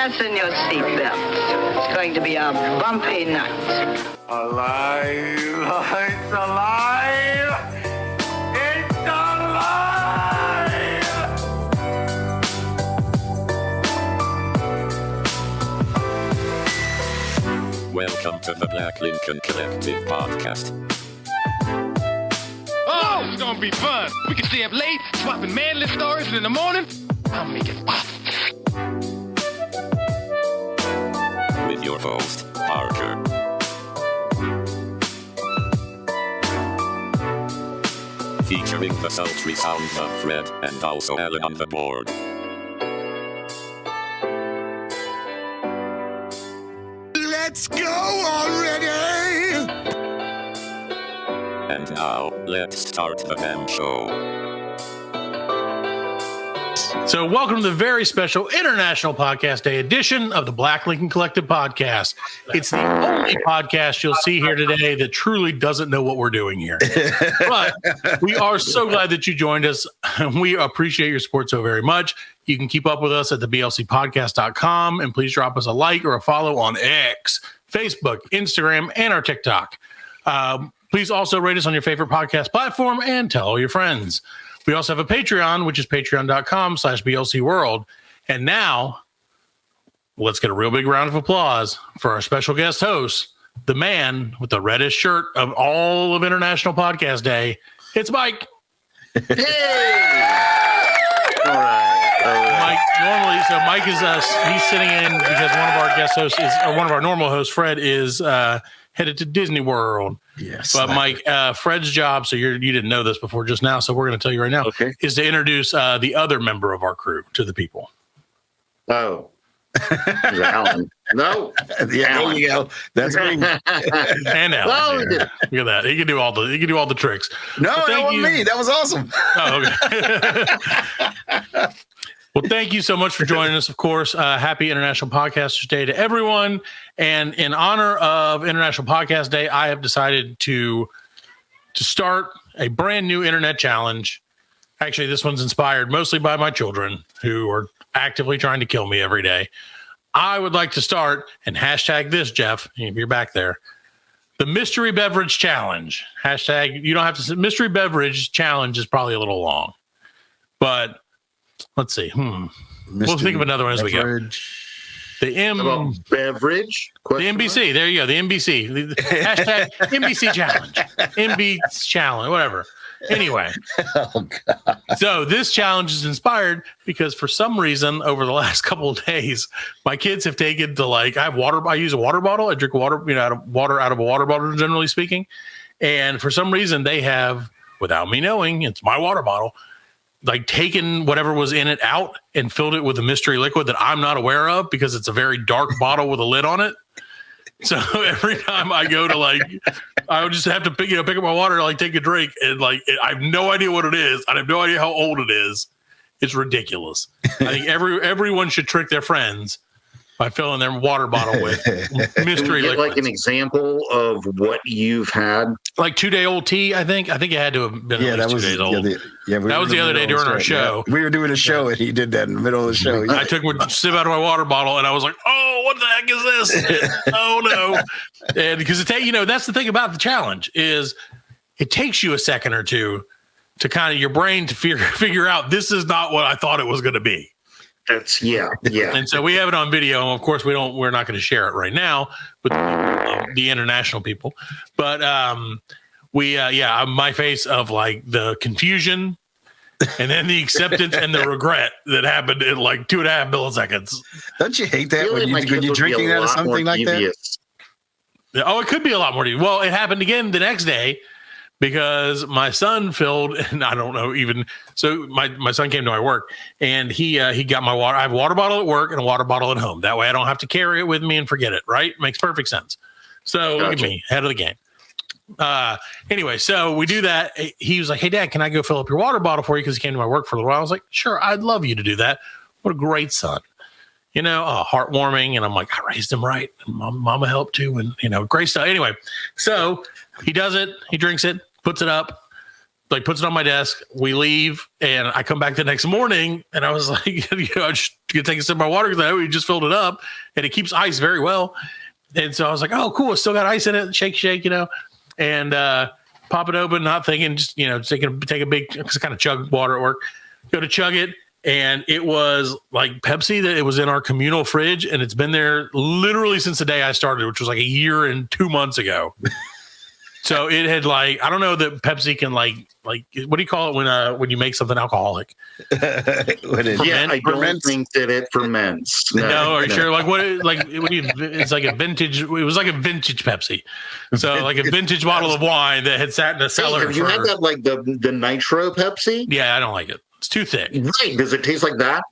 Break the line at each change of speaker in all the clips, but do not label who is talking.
Fasten your seatbelts. It's going to be a bumpy night.
Alive! It's alive! It's alive!
Welcome to the Black Lincoln Collective Podcast.
Oh, it's gonna be fun. We can stay up late, swapping manly stories, and in the morning, I'll make it pop.
With your host, Parker. Featuring the sultry sounds of Fred and also Alan on the board.
Let's go already!
And now, let's start the damn show.
So welcome to the very special International Podcast Day edition of the Black Lincoln Collective Podcast. It's the only podcast you'll see here today that truly doesn't know what we're doing here. But we are so glad that you joined us. We appreciate your support so very much. You can keep up with us at the blcpodcast.com, and please drop us a like or a follow on X, Facebook, Instagram, and our TikTok. Please also rate us on your favorite podcast platform and tell all your friends. We also have a Patreon, which is patreon.com/BLC World. And now, let's get a real big round of applause for our special guest host, the man with the reddest shirt of all of International Podcast Day. It's Mike.
Hey! All right.
Mike, normally, so Mike is he's sitting in because one of our guest hosts or one of our normal hosts, Fred, is headed to Disney World.
Yes.
But Mike, Fred's job, so you didn't know this before just now, so we're going to tell you right now, is to introduce the other member of our crew to the people.
Oh. Alan. No.
Yeah, there you go. That's me.
And Alan.
Well,
Look at that. He can do all the tricks.
No, that wasn't me. That was awesome.
Oh, okay. Well, thank you so much for joining us, of course. Happy International Podcasters Day to everyone. And in honor of International Podcast Day, I have decided to start a brand new internet challenge. Actually, this one's inspired mostly by my children who are actively trying to kill me every day. I would like to start, and hashtag this, Jeff, if you're back there, the Mystery Beverage Challenge. Hashtag, you don't have to say, Mystery Beverage Challenge is probably a little long. But let's see. We'll think of another one as we go. The
beverage.
The NBC. There you go. The NBC. The hashtag NBC challenge. NBC challenge. Whatever. Anyway.
Oh, God.
So this challenge is inspired because for some reason over the last couple of days, my kids have taken to I have water. I use a water bottle. I drink water, out of a water bottle, generally speaking. And for some reason they have, without me knowing, it's my water bottle, taken whatever was in it out and filled it with a mystery liquid that I'm not aware of because it's a very dark bottle with a lid on it. So every time I go to I would just have to pick up my water, take a drink, and I have no idea what it is. I have no idea how old it is. It's ridiculous. I think everyone should trick their friends by filling their water bottle with mystery liquids.
An example of what you've had?
2-day-old tea, I think. I think it had to have been at least 2 days old. That was the other day during our show.
Yeah. We were doing a show, and he did that in the middle of the show.
I took a sip out of my water bottle, and I was like, "Oh, what the heck is this? Oh no!" And because that's the thing about the challenge is it takes you a second or two to kind of your brain to figure out this is not what I thought it was going to be.
That's yeah.
And so we have it on video. Of course, we're not going to share it right now with the international people. But my face of the confusion and then the acceptance and the regret that happened in 2.5 milliseconds.
Don't you hate that when you're drinking out of something like that?
Oh, it could be a lot more. Well, it happened again the next day. Because my son filled, and I don't know even. So my son came to my work, and he got my water. I have a water bottle at work and a water bottle at home. That way, I don't have to carry it with me and forget it. Right? Makes perfect sense. So Look at me, head of the game. Anyway, so we do that. He was like, "Hey, Dad, can I go fill up your water bottle for you?" Because he came to my work for a little while. I was like, "Sure, I'd love you to do that." What a great son. Heartwarming. And I'm like, I raised him right. And mama helped too. And, great stuff. Anyway, so he does it. He drinks it, puts it up. like puts it on my desk. We leave, and I come back the next morning, and I was like, I just gonna take a sip of my water because I know we just filled it up, and it keeps ice very well. And so I was like, oh, cool, it's still got ice in it. Shake, and pop it open, not thinking, just take a big kind of chug water at work. Go to chug it, and it was like Pepsi that it was in our communal fridge, and it's been there literally since the day I started, which was like a year and 2 months ago. So it had I don't know that Pepsi can what do you call it when you make something alcoholic?
I don't think that it ferments.
No, are you sure? It's like a vintage. It was like a vintage Pepsi. So like a vintage bottle of wine that had sat in a cellar.
Have you had that like the nitro Pepsi?
Yeah, I don't like it. It's too thick.
Right? Does it taste like that?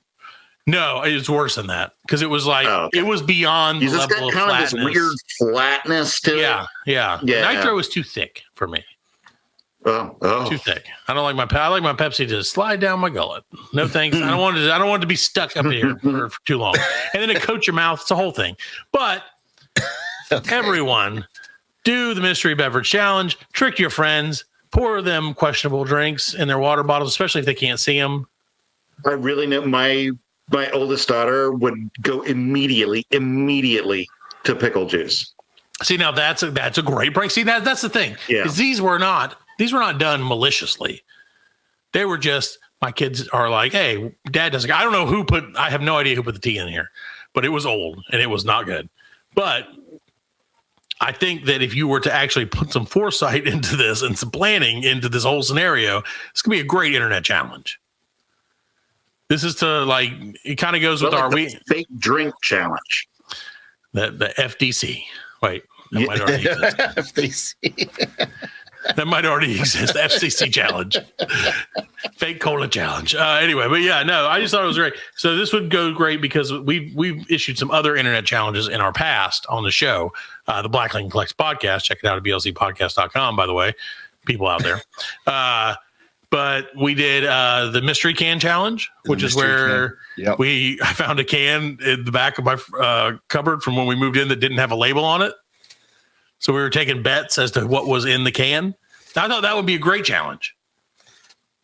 No, it's worse than that because it was it was beyond the level of flatness.
This weird flatness to it.
Yeah. Nitro is too thick for me.
Oh,
too thick. I don't like I like my Pepsi to slide down my gullet. No thanks. I don't want it to be stuck up here for too long. And then it coats your mouth. It's a whole thing. But everyone, do the mystery beverage challenge. Trick your friends. Pour them questionable drinks in their water bottles, especially if they can't see them.
I really know my oldest daughter would go immediately to pickle juice.
See, now that's a great prank. See, that's the thing.
Yeah.
These were not done maliciously. They were just, my kids are like, hey, Dad doesn't. I don't know I have no idea who put the tea in here, but it was old and it was not good. But I think that if you were to actually put some foresight into this and some planning into this whole scenario, it's gonna be a great internet challenge. This is to it kind of goes with our
fake drink challenge.
The FDC. Wait, that might already exist.
FDC.
That might already exist. FCC challenge, fake cola challenge. Anyway, but yeah, no, I just thought it was great. So this would go great because we've issued some other internet challenges in our past on the show, the Black Lincoln Collects podcast. Check it out at blcpodcast.com. By the way, people out there. But we did the mystery can challenge, which is where I found a can in the back of my cupboard from when we moved in that didn't have a label on it. So we were taking bets as to what was in the can. I thought that would be a great challenge.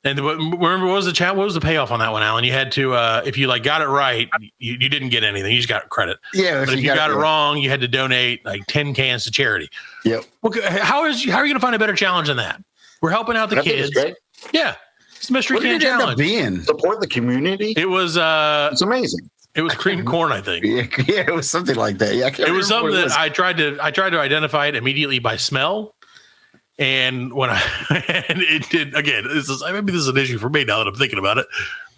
And remember, what was the payoff on that one, Alan? You had to, if you got it right, you didn't get anything. You just got credit.
Yeah.
But if you got it wrong, you had to donate 10 cans to charity.
Yep.
Well, how are you going to find a better challenge than that? We're helping out the kids. Yeah. It's a mystery can challenge.
Being?
Support the community.
It was
it's amazing.
It was cream corn, I think.
Yeah, it was something like that. Yeah,
it was something that I tried to identify it immediately by smell. And when and it did again, maybe this is an issue for me now that I'm thinking about it.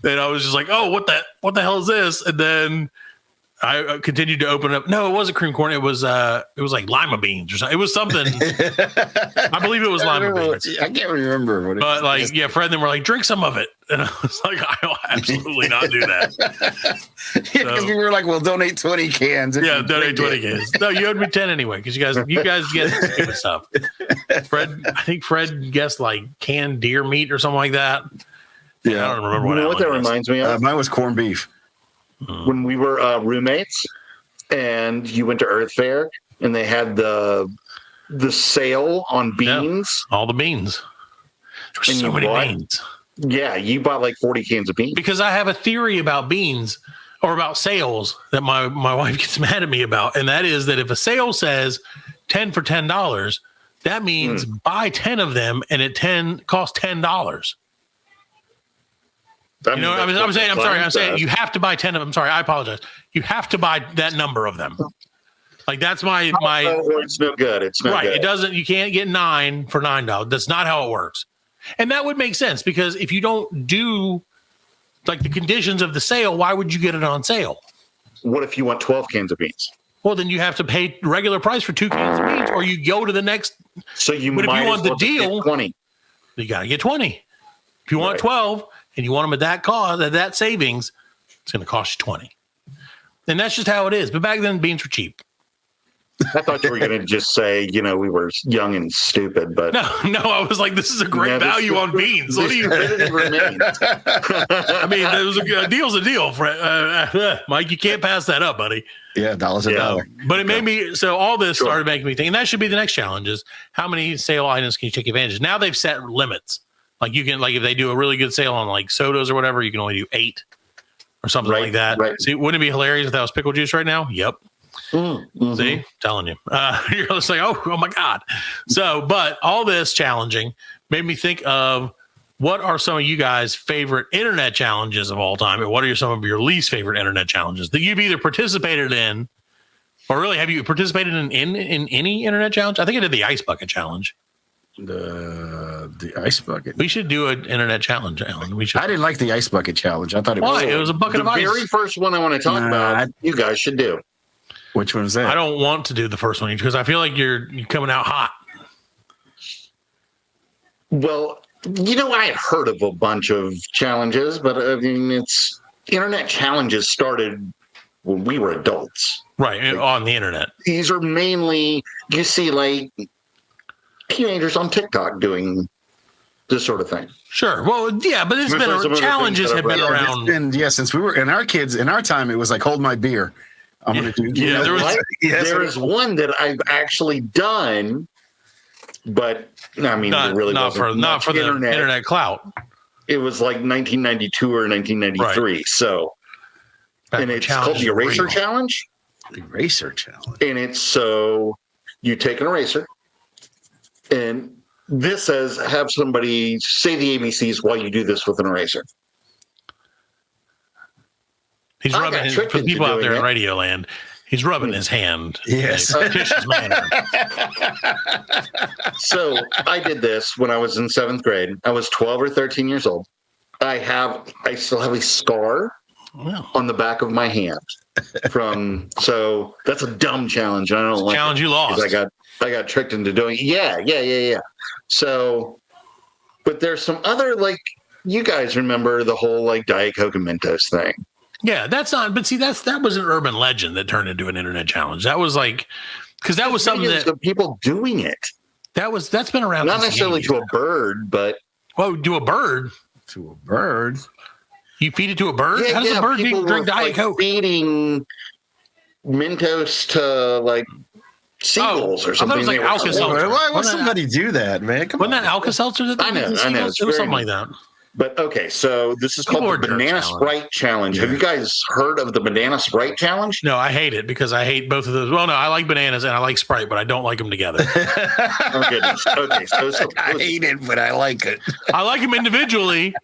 And I was just like, oh, what the hell is this? And then I continued to open up. No, it wasn't cream corn. It was like lima beans or something. It was something. I believe it was lima beans.
I can't remember what it was.
But Fred and them were like, drink some of it. And I was like, I will absolutely not do that.
Because we were like, we'll donate 20 cans.
Yeah, donate 20 cans. No, you owed me 10 anyway, because you guys get stupid stuff. I think Fred guessed canned deer meat or something like that.
Yeah.
I don't remember what.
You know what that reminds me of?
Mine was corned beef.
When we were roommates and you went to Earth Fair and they had the sale on beans.
Yeah, all the beans. There were so many beans.
Yeah, you bought 40 cans of beans.
Because I have a theory about beans or about sales that my wife gets mad at me about. And that is that if a sale says 10 for $10, that means buy 10 of them and it costs $10. I'm saying you have to buy 10 of them. I'm sorry, I apologize. You have to buy that number of them. That's my.
It's no good. It's not
right.
Good.
It doesn't. You can't get 9 for $9. That's not how it works. And that would make sense because if you don't do the conditions of the sale, why would you get it on sale?
What if you want 12 cans of beans?
Well, then you have to pay regular price for 2 cans of beans, or you go to the next.
So you.
But if you want the deal,
20.
You got to get 20. If you want 12 and you want them at that cost, at that savings, it's going to cost you 20. And that's just how it is. But back then, beans were cheap.
I thought you were going to just say, we were young and stupid, but
no, I was like, this is a great value on beans. What do you? I mean, it was a deal's a deal, Mike. You can't pass that up, buddy.
Yeah, $1 a dollar.
But it made me. So all this started making me think, and that should be the next challenge: is how many sale items can you take advantage of? Now they've set limits. Like you can, like if they do a really good sale on like sodas or whatever, you can only do 8 or something like that.
Right.
See, wouldn't it be hilarious if that was pickle juice right now? Yep.
Mm-hmm.
See, telling you, you're just like, oh my God. So, but all this challenging made me think of what are some of you guys' favorite internet challenges of all time, and what are some of your least favorite internet challenges that you've either participated in, or really have you participated in any internet challenge? I think I did the ice bucket challenge.
The ice bucket.
We should do an internet challenge, Alan. We should.
I didn't like the ice bucket challenge. I thought it was.
Why? It was a bucket of ice.
The very first one I want to talk about, you guys should do.
Which one is that?
I don't want to do the first one because I feel like you're coming out hot.
Well, I had heard of a bunch of challenges, but I mean, internet challenges started when we were adults.
Right, on the internet.
These are mainly, you see, like, teenagers on TikTok doing this sort of thing.
Sure. Well, yeah, but it's been challenges have been around.
Since we were in our time, it was like, hold my beer. I'm going to do.
Yeah,
there is one that I've actually done, but I mean, it really
not for the internet clout.
It was like 1992 or 1993. Right. So, and it's called the Eraser Challenge.
The Eraser Challenge.
And it's so you take an eraser, and this says have somebody say the ABCs while you do this with an eraser.
He's rubbing his, for people out there in Radio Land. He's rubbing his hand.
Yes.
So I did this when I was in 7th grade. I was 12 or 13 years old. I still have a scar on the back of my hand so that's a dumb challenge. I don't like
challenge you lost.
I got tricked into doing it. Yeah. So, but there's some other, like, you guys remember the whole like Diet Coke and Mentos thing. Yeah,
that's not. But see, that was an urban legend that turned into an internet challenge. That was like, because that was something that
the people doing it.
That's been around.
Not necessarily to a bird, but
to a bird.
To a bird.
You feed it to a bird? How does a bird drink Diet Coke?
Feeding Mentos to like seagulls or something.
I thought it was like Alka-Seltzer.
Why would somebody do that, man?
Wasn't that Alka-Seltzer?
I know.
It was something like that.
But okay, so this is called the Banana Sprite Challenge. Have you guys heard of the Banana Sprite Challenge?
No, I hate it because I hate both of those. Well, no, I like bananas and I like Sprite, but I don't like them together.
Oh, goodness. Okay, so
I hate it, but I like it.
I like them individually.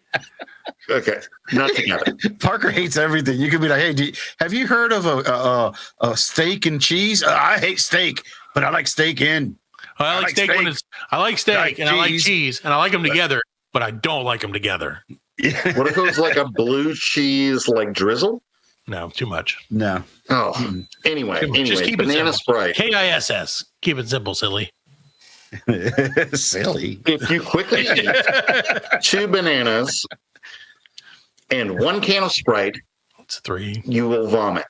Okay, not together.
Parker hates everything. You could be like, hey, have you heard of a steak and cheese? I hate steak, but I like steak in.
I like steak when I like steak and I like cheese and I like them together. But I don't like them together.
What if it was like a blue cheese, like drizzle?
No, too much.
No.
Oh, anyway,
just keep
Banana Sprite.
KISS. Keep it simple, silly.
Silly.
If you quickly eat 2 bananas and 1 can of Sprite,
it's 3.
You will vomit.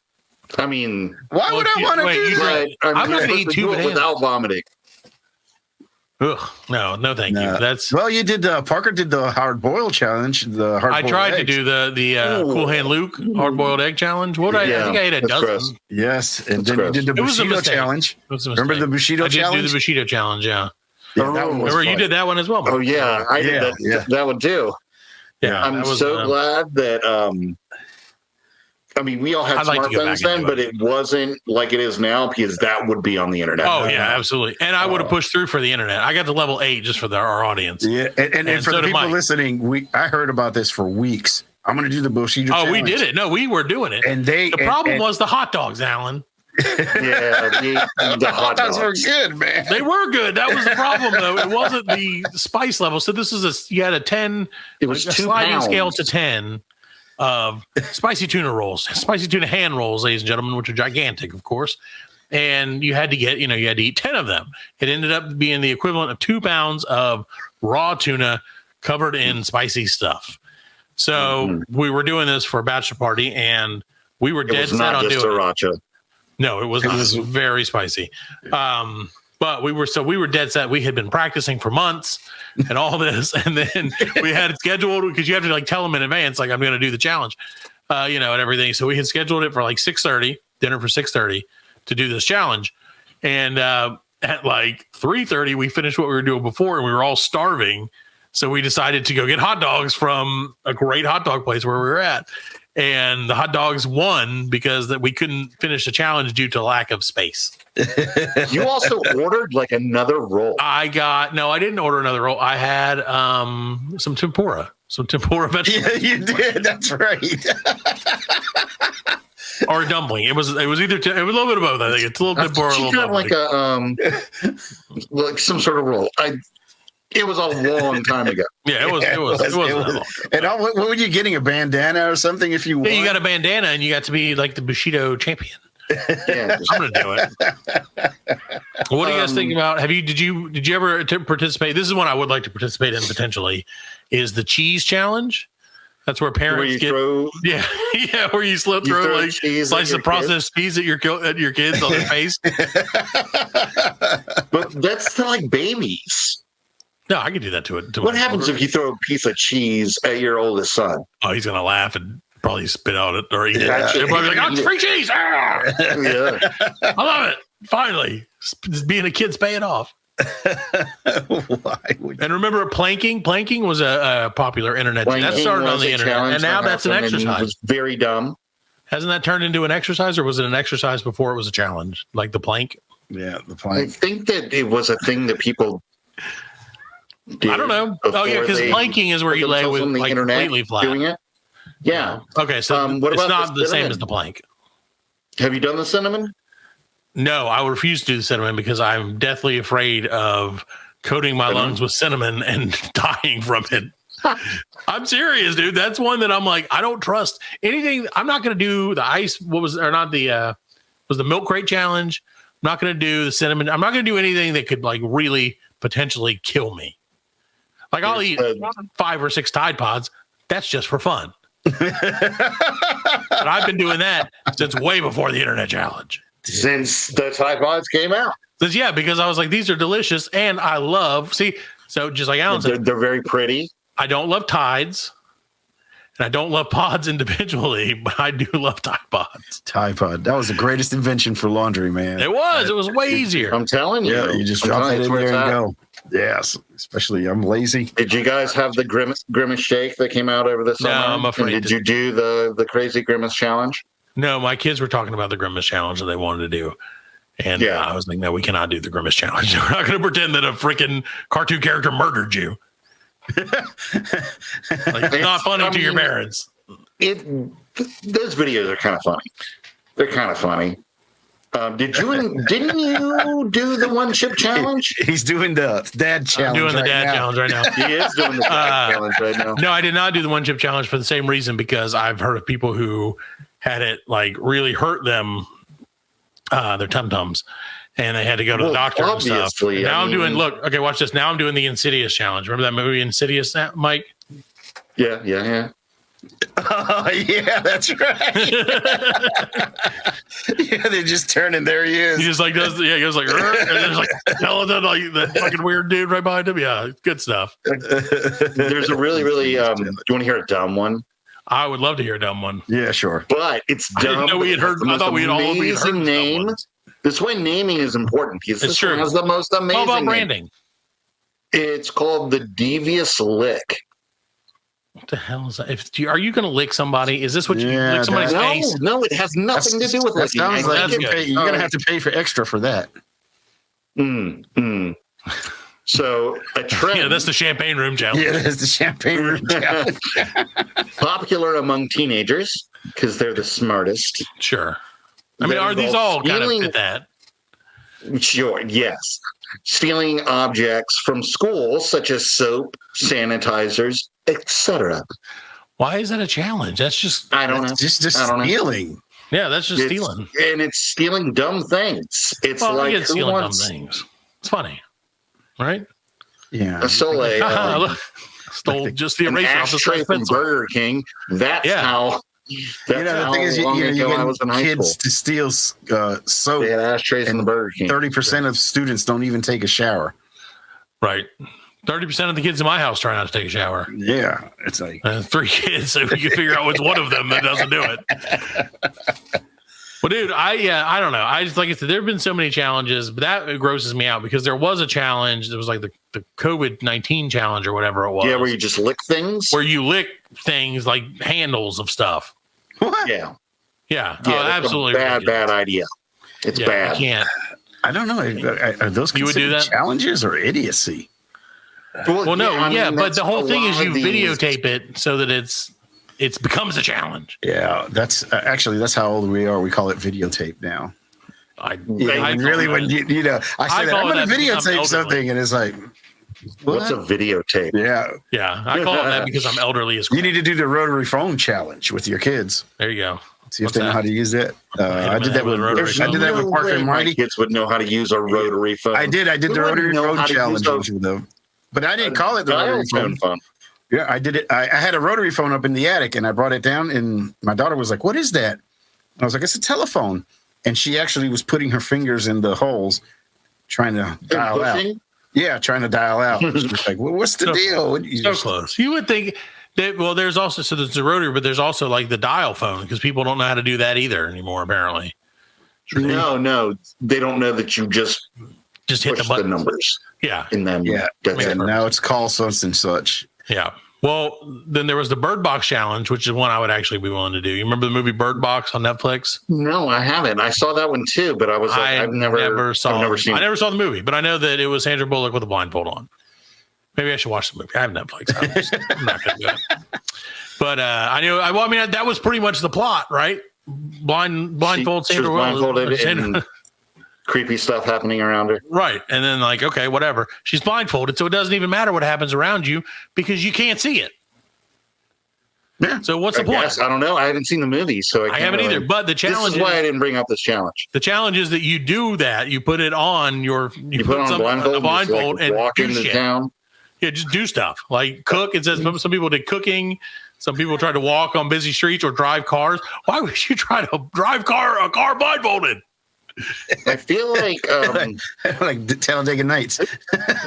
I mean,
why would I want to do that?
I'm not going to eat 2 bananas
without vomiting.
Ugh, no, thank you. That's
you did. Parker did the hard boiled challenge.
I tried to do the Cool Hand Luke hard boiled egg challenge. What I think I ate a dozen.
Gross.
Yes, and then you did the Bushido challenge.
Remember
the Bushido challenge?
I did do the Bushido challenge. Yeah.
Remember
you did that one as well. Mark.
Oh yeah, I did that one too.
Yeah,
I'm so glad that. I mean, we all had smartphones then, but it wasn't like it is now because that would be on the internet.
Oh, yeah, absolutely. And I would have pushed through for the internet. I got to level 8 just for our audience.
Yeah, and for the people listening, I heard about this for weeks. I'm going to do the Bushido challenge.
We did it. No, we were doing it.
And
the problem was the hot dogs, Alan.
Yeah, the hot dogs
were good, man.
They were good. That was the problem, though. It wasn't the spice level. So this is you had a 10.
It was
a sliding scale to 10. Of spicy tuna rolls, spicy tuna hand rolls, ladies and gentlemen, which are gigantic, of course. And you had to eat 10 of them. It ended up being the equivalent of 2 pounds of raw tuna covered in spicy stuff. So we were doing this for a bachelor party, and we were dead set on doing
sriracha.
No, it was not. It was very spicy. But we were dead set. We had been practicing for months and all this, and then we had it scheduled because you have to like tell them in advance, like I'm going to do the challenge, and everything. So we had scheduled it for like 6:30, dinner for 6:30 to do this challenge, and at like 3:30 we finished what we were doing before, and we were all starving. So we decided to go get hot dogs from a great hot dog place where we were at. And the hot dogs won because that we couldn't finish the challenge due to lack of space.
You also ordered like another roll.
I didn't order another roll. I had some tempura vegetables.
Yeah, you did. That's right.
Or a dumpling. It was either it was a little bit of both. I think it's a little bit more.
She got like like some sort of roll. It was a long time ago.
Yeah, it was.
And what were you getting? A bandana or something? If you
yeah, you got a bandana and you got to be like the Bushido champion.
Yeah,
I'm gonna do it. What do you guys think about? Did you ever participate? This is one I would like to participate in potentially. Is the cheese challenge? That's where parents where you throw like slice of processed cheese at your kids on their face.
But that's to like babies.
No, I can do that to it.
What happens if you throw a pice of cheese at your oldest son?
Oh, he's gonna laugh and probably spit out it or eat it. He'll probably be like, "Oh, it's free cheese!" Ah!
Yeah,
I love it. Finally, being a kid's paying off. And remember planking? Planking was a popular internet. That started on the internet, and now that's an exercise.
It was very dumb.
Hasn't that turned into an exercise, or was it an exercise before it was a challenge, like the plank?
Yeah, the
I
plank.
think that it was a thing that people did.
I don't know. Oh yeah, because planking is where you lay with like completely flat.
Doing it. Yeah.
Okay, so it's not the same as the plank.
Have you done the cinnamon?
No, I refuse to do the cinnamon because I'm deathly afraid of coating my lungs with cinnamon and dying from it. I'm serious, dude. That's one that I'm like, I don't trust anything. I'm not going to do the ice. Was the milk crate challenge? I'm not going to do the cinnamon. I'm not going to do anything that could like really potentially kill me. Like I'll eat 5 or 6 Tide Pods. That's just for fun. But I've been doing that since way before the internet challenge.
Since the Tide Pods came out.
Yeah, because I was like, these are delicious, and I love. So just like Alan said,
they're very pretty.
I don't love Tides, and I don't love pods individually, but I do love Tide Pods.
Tide Pod. That was the greatest invention for laundry, man.
It was. It was way easier.
I'm telling you.
Yeah, you just drop it in there and go. Yes, especially I'm lazy.
Did you guys have the Grimace Shake that came out over the summer?
No, I'm afraid.
And did you do the crazy Grimace challenge?
No, my kids were talking about the Grimace challenge that they wanted to do. And I was like, no, we cannot do the Grimace challenge. We're not going to pretend that a freaking cartoon character murdered you. Like, it's not funny to your parents.
Those videos are kind of funny. They're kind of funny. Didn't you do the one chip challenge?
He's doing the dad challenge.
I'm doing the dad challenge right now.
He is doing the dad challenge right now.
No, I did not do the one chip challenge for the same reason, because I've heard of people who had it like really hurt them, their tum-tums, and they had to go to the doctor and stuff. Now I'm doing, okay, watch this. Now I'm doing the Insidious challenge. Remember that movie Insidious, Mike?
Yeah.
Oh, yeah, that's right. Yeah, they're just turning. There he is.
He just like does. Yeah, he goes like, and there's like telling them like that fucking weird dude right behind him. Yeah, good stuff.
There's a really, really. Do you want to hear a dumb one?
I would love to hear a dumb one.
Yeah, sure.
But it's dumb.
I didn't know we had heard. I thought we had all heard
name. This way, naming is important because this one has the most amazing.
How about branding?
It's called the Devious Lick.
What the hell is that? Are you going to lick somebody? Is this what you lick somebody's face?
No, it has nothing to do with licking.
Sounds like you're going to have to pay for extra for that.
So a trend.
Yeah, that's the champagne room challenge.
Yeah, that's the champagne room challenge.
Popular among teenagers because they're the smartest.
Sure. I mean, are these all kind of fit that?
Sure, yes. Stealing objects from schools, such as soap, sanitizers, etc.
Why is that a challenge? That's just
I don't know.
Just stealing.
Yeah, that's just stealing.
And it's stealing dumb things. It's like who
stealing
wants...
dumb things. It's funny, right?
Yeah.
Stole
just the eraser off the
ashtray from Burger King. That's how.
The thing is, you get kids to steal soap.
They had ashtrays in the Burger King.
30% of students don't even take a shower.
Right. 30% of the kids in my house try not to take a shower.
Yeah, it's like
3 kids, so you can figure out which one of them that doesn't do it. Well, dude, I don't know. I just, like I said, there have been so many challenges, but that grosses me out because there was a challenge. There was like the COVID-19 challenge or whatever it was.
Yeah, where you just lick things.
Where you lick things like handles of stuff.
What?
Yeah.
Yeah.
Yeah,
Oh, absolutely.
bad idea. It's bad.
You can't.
I don't know. Are those
You would do
considered
that?
challenges or idiocy?
Well, no,
I mean,
but
that's
the whole
a
thing
lot
is you
of these-
videotape it so that it becomes a challenge.
Yeah, that's actually that's how old we are. We call it videotape now.
I
When you know, I
I
said
call
I'm going
that
to
because I'm
videotape
elderly.
something, and it's like,
What's a videotape?
Yeah,
Yeah, I call it that because I'm elderly as
you need to do the rotary phone challenge with your kids.
There you go.
See if
What's
they know
that?
how to use it. I did that with
There's
I did that
no
with Parker
way
and
my
Marty.
kids would know how to use a rotary phone.
I did
They
the
wouldn't
rotary
know
phone
how to use
challenge
a-
with them, but I didn't call it the
dial
rotary
tone
phone. Yeah, I did it. I had a rotary phone up in the attic, and I brought it down, and my daughter was like, "What is that?" And I was like, "It's a telephone." And she actually was putting her fingers in the holes, trying to dial out. Yeah, trying to dial out. She was like, well, "What's the deal?"
So close. You would think that. Well, there's also there's the rotary, but there's also like the dial phone because people don't know how to do that either anymore. Apparently,
No, they don't know that you just
hit the
push
button.
numbers.
Yeah,
And then
Yeah,
that's it.
now it's call such and such.
yeah. Well, then there was the Bird Box challenge, which is one I would actually be willing to do. You remember the movie Bird Box on Netflix?
No, I haven't. I saw that one too, but I was like, I've never seen
I
it.
never saw the movie, but I know that it was Sandra Bullock with a blindfold on. Maybe I should watch the movie. I have Netflix. I'm not going to do it. But I knew. I mean, that was pretty much the plot, right? Blindfold
She
Sandra
was blindfolded
Bullock.
and creepy stuff happening around her.
Right. And then like, okay, whatever. She's blindfolded, so it doesn't even matter what happens around you because you can't see it.
Yeah.
So what's the
I
point?
guess. I don't know. I haven't seen the movie, so I,
I
can't
haven't
really-
either. But the
This
challenge
is why I didn't bring up this challenge.
the challenge is that you do that. You put it on your
You put on a blindfold,
and
walk
do
into
shit.
town.
Yeah, just do stuff like cook. It says some people did cooking. Some people tried to walk on busy streets or drive cars. Why would you try to drive a car blindfolded?
I feel like
Like the Talladega Nights.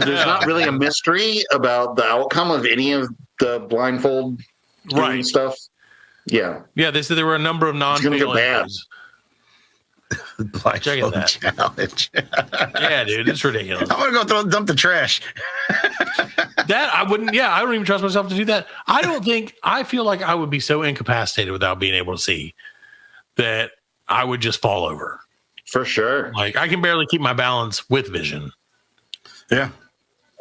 there's not really a mystery about the outcome of any of the blindfold doing
Right.
stuff. Yeah.
Yeah, they said there were a number of
It's gonna
non-fatal
go bad.
injuries.
Blindfold
that.
challenge.
Yeah, dude, it's ridiculous.
I want to go dump the trash.
That I wouldn't. Yeah, I don't even trust myself to do that. I feel like I would be so incapacitated without being able to see that I would just fall over.
For sure.
Like I can barely keep my balance with vision.
Yeah.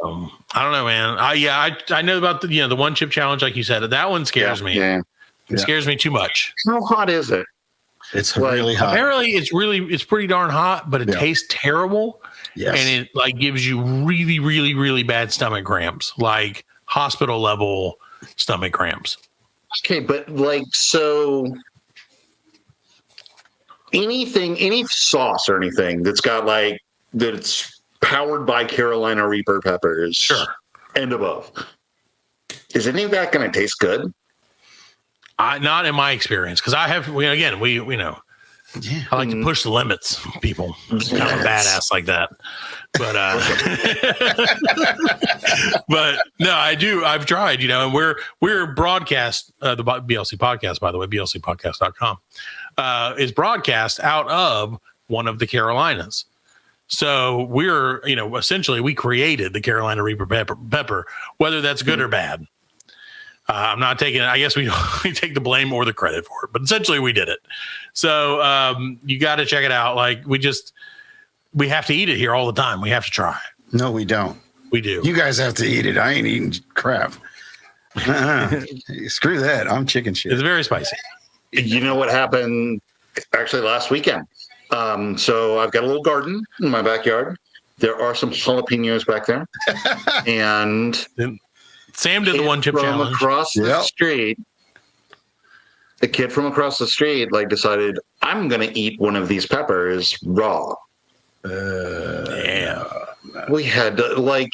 I don't know, man. I know about the one chip challenge, like you said. That one scares me.
Yeah.
It scares me too much.
How hot is it?
It's
Like,
really hot.
Apparently, it's pretty darn hot, but it
Yeah.
tastes terrible.
Yes.
And it like gives you really, really, really bad stomach cramps, like hospital level stomach cramps.
Okay, but like, so any sauce or anything that's got like, that's powered by Carolina Reaper peppers.
Sure.
And above. Is any of that going to taste good?
Not in my experience, because I know.
Yeah.
I like to push the limits, people. I'm kind of a badass like that. But but no, I do. I've tried, and we're broadcast, the BLC podcast, by the way, blcpodcast.com, is broadcast out of one of the Carolinas. So we're, essentially we created the Carolina Reaper pepper, whether that's good or bad. I'm not taking it. I guess we take the blame or the credit for it, but essentially we did it. So you got to check it out. Like we have to eat it here all the time. We have to try.
No, we don't.
We do.
You guys have to eat it. I ain't eating crap. Screw that. I'm chicken shit.
It's very spicy.
You know what happened actually last weekend? So I've got a little garden in my backyard. There are some jalapenos back there. And
Sam did the one chip
from
challenge.
Across the
Yep.
street, the kid from across the street decided, I'm going to eat one of these peppers raw.
Yeah.
We had to,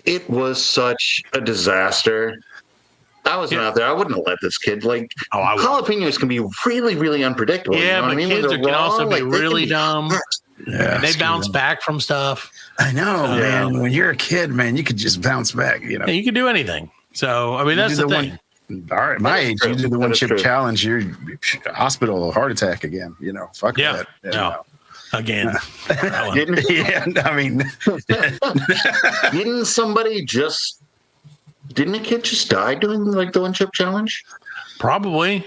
it was such a disaster. I wasn't out there. I wouldn't have let this kid
I would.
jalapenos can be really, really unpredictable.
Yeah,
you know what
but
I mean?
kids
When they're
can also be
they can
really
be
dumb.
hot.
Yeah,
They
screw
bounce
them.
back from stuff.
I know,
Yeah.
man. When you're a kid, man, you could just bounce back.
Yeah, you can do anything. So, I mean, that's
You do
the
the
thing.
All right, my age, you do the one chip
true.
challenge, you're hospital, heart attack again. Fuck
Yeah.
that.
No. Again.
Yeah, I mean,
didn't a kid just die doing like the one chip challenge?
Probably.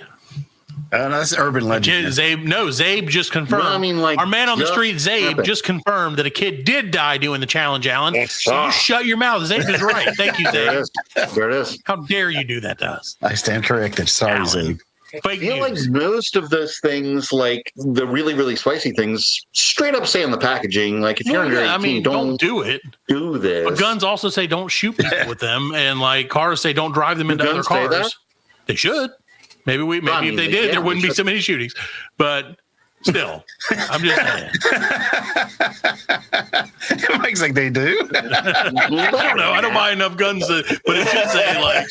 that's urban legend.
Zabe just confirmed.
No, I mean, like,
our man on the
just
street, Zabe,
happened.
just confirmed that a kid did die doing the challenge, Alan.
Yes,
So you
sir.
shut your mouth. Zabe is right. Thank you,
There it
Zabe.
is. There it is.
How dare you do that to us?
I stand corrected. Sorry,
Alan.
Zabe.
Fake
I feel like
news.
most of those things, like the really, really spicy things, straight up say on the packaging, like if you're
Well,
under 18,
yeah, I mean, don't do it.
do this.
But guns also say don't shoot people with them, and like cars say don't drive them into other
guns say
cars.
that?
They should. Maybe
I
if
mean,
they
they
did,
can.
there wouldn't
They
be so many shootings. But still, I'm just saying.
Mike's like, they do?
I don't know. I don't buy enough guns, but it should say like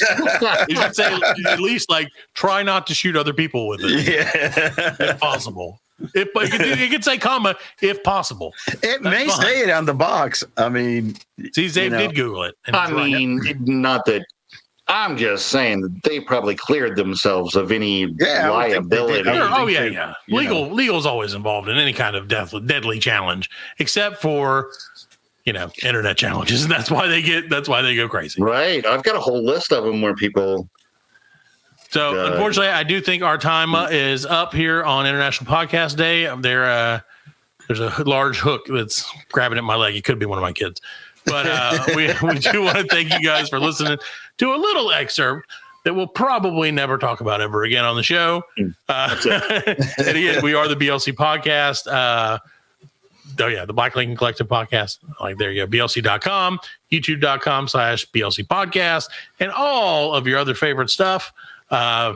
it should say at least like try not to shoot other people with it
Yeah.
if possible. It could say comma if possible.
It may
fine.
say it on the box. I mean,
See, Zabe
know.
did Google it. And
I
it's right.
mean, not that. I'm just saying that they probably cleared themselves of any
Yeah, I would think they
liability.
did.
Sure. Oh
think
yeah,
they-
yeah.
you know.
Legal's always involved in any kind of deadly challenge, except for internet challenges, and that's why they go crazy.
Right. I've got a whole list of them where people.
So unfortunately, I do think our time is up here on International Podcast Day. There's a large hook that's grabbing at my leg. It could be one of my kids, but we do want to thank you guys for listening to a little excerpt that we'll probably never talk about ever again on the show. And again, we are the BLC podcast. The Black Lincoln Collective podcast. Like, there you go. BLC.com, YouTube.com/BLC podcast, and all of your other favorite stuff.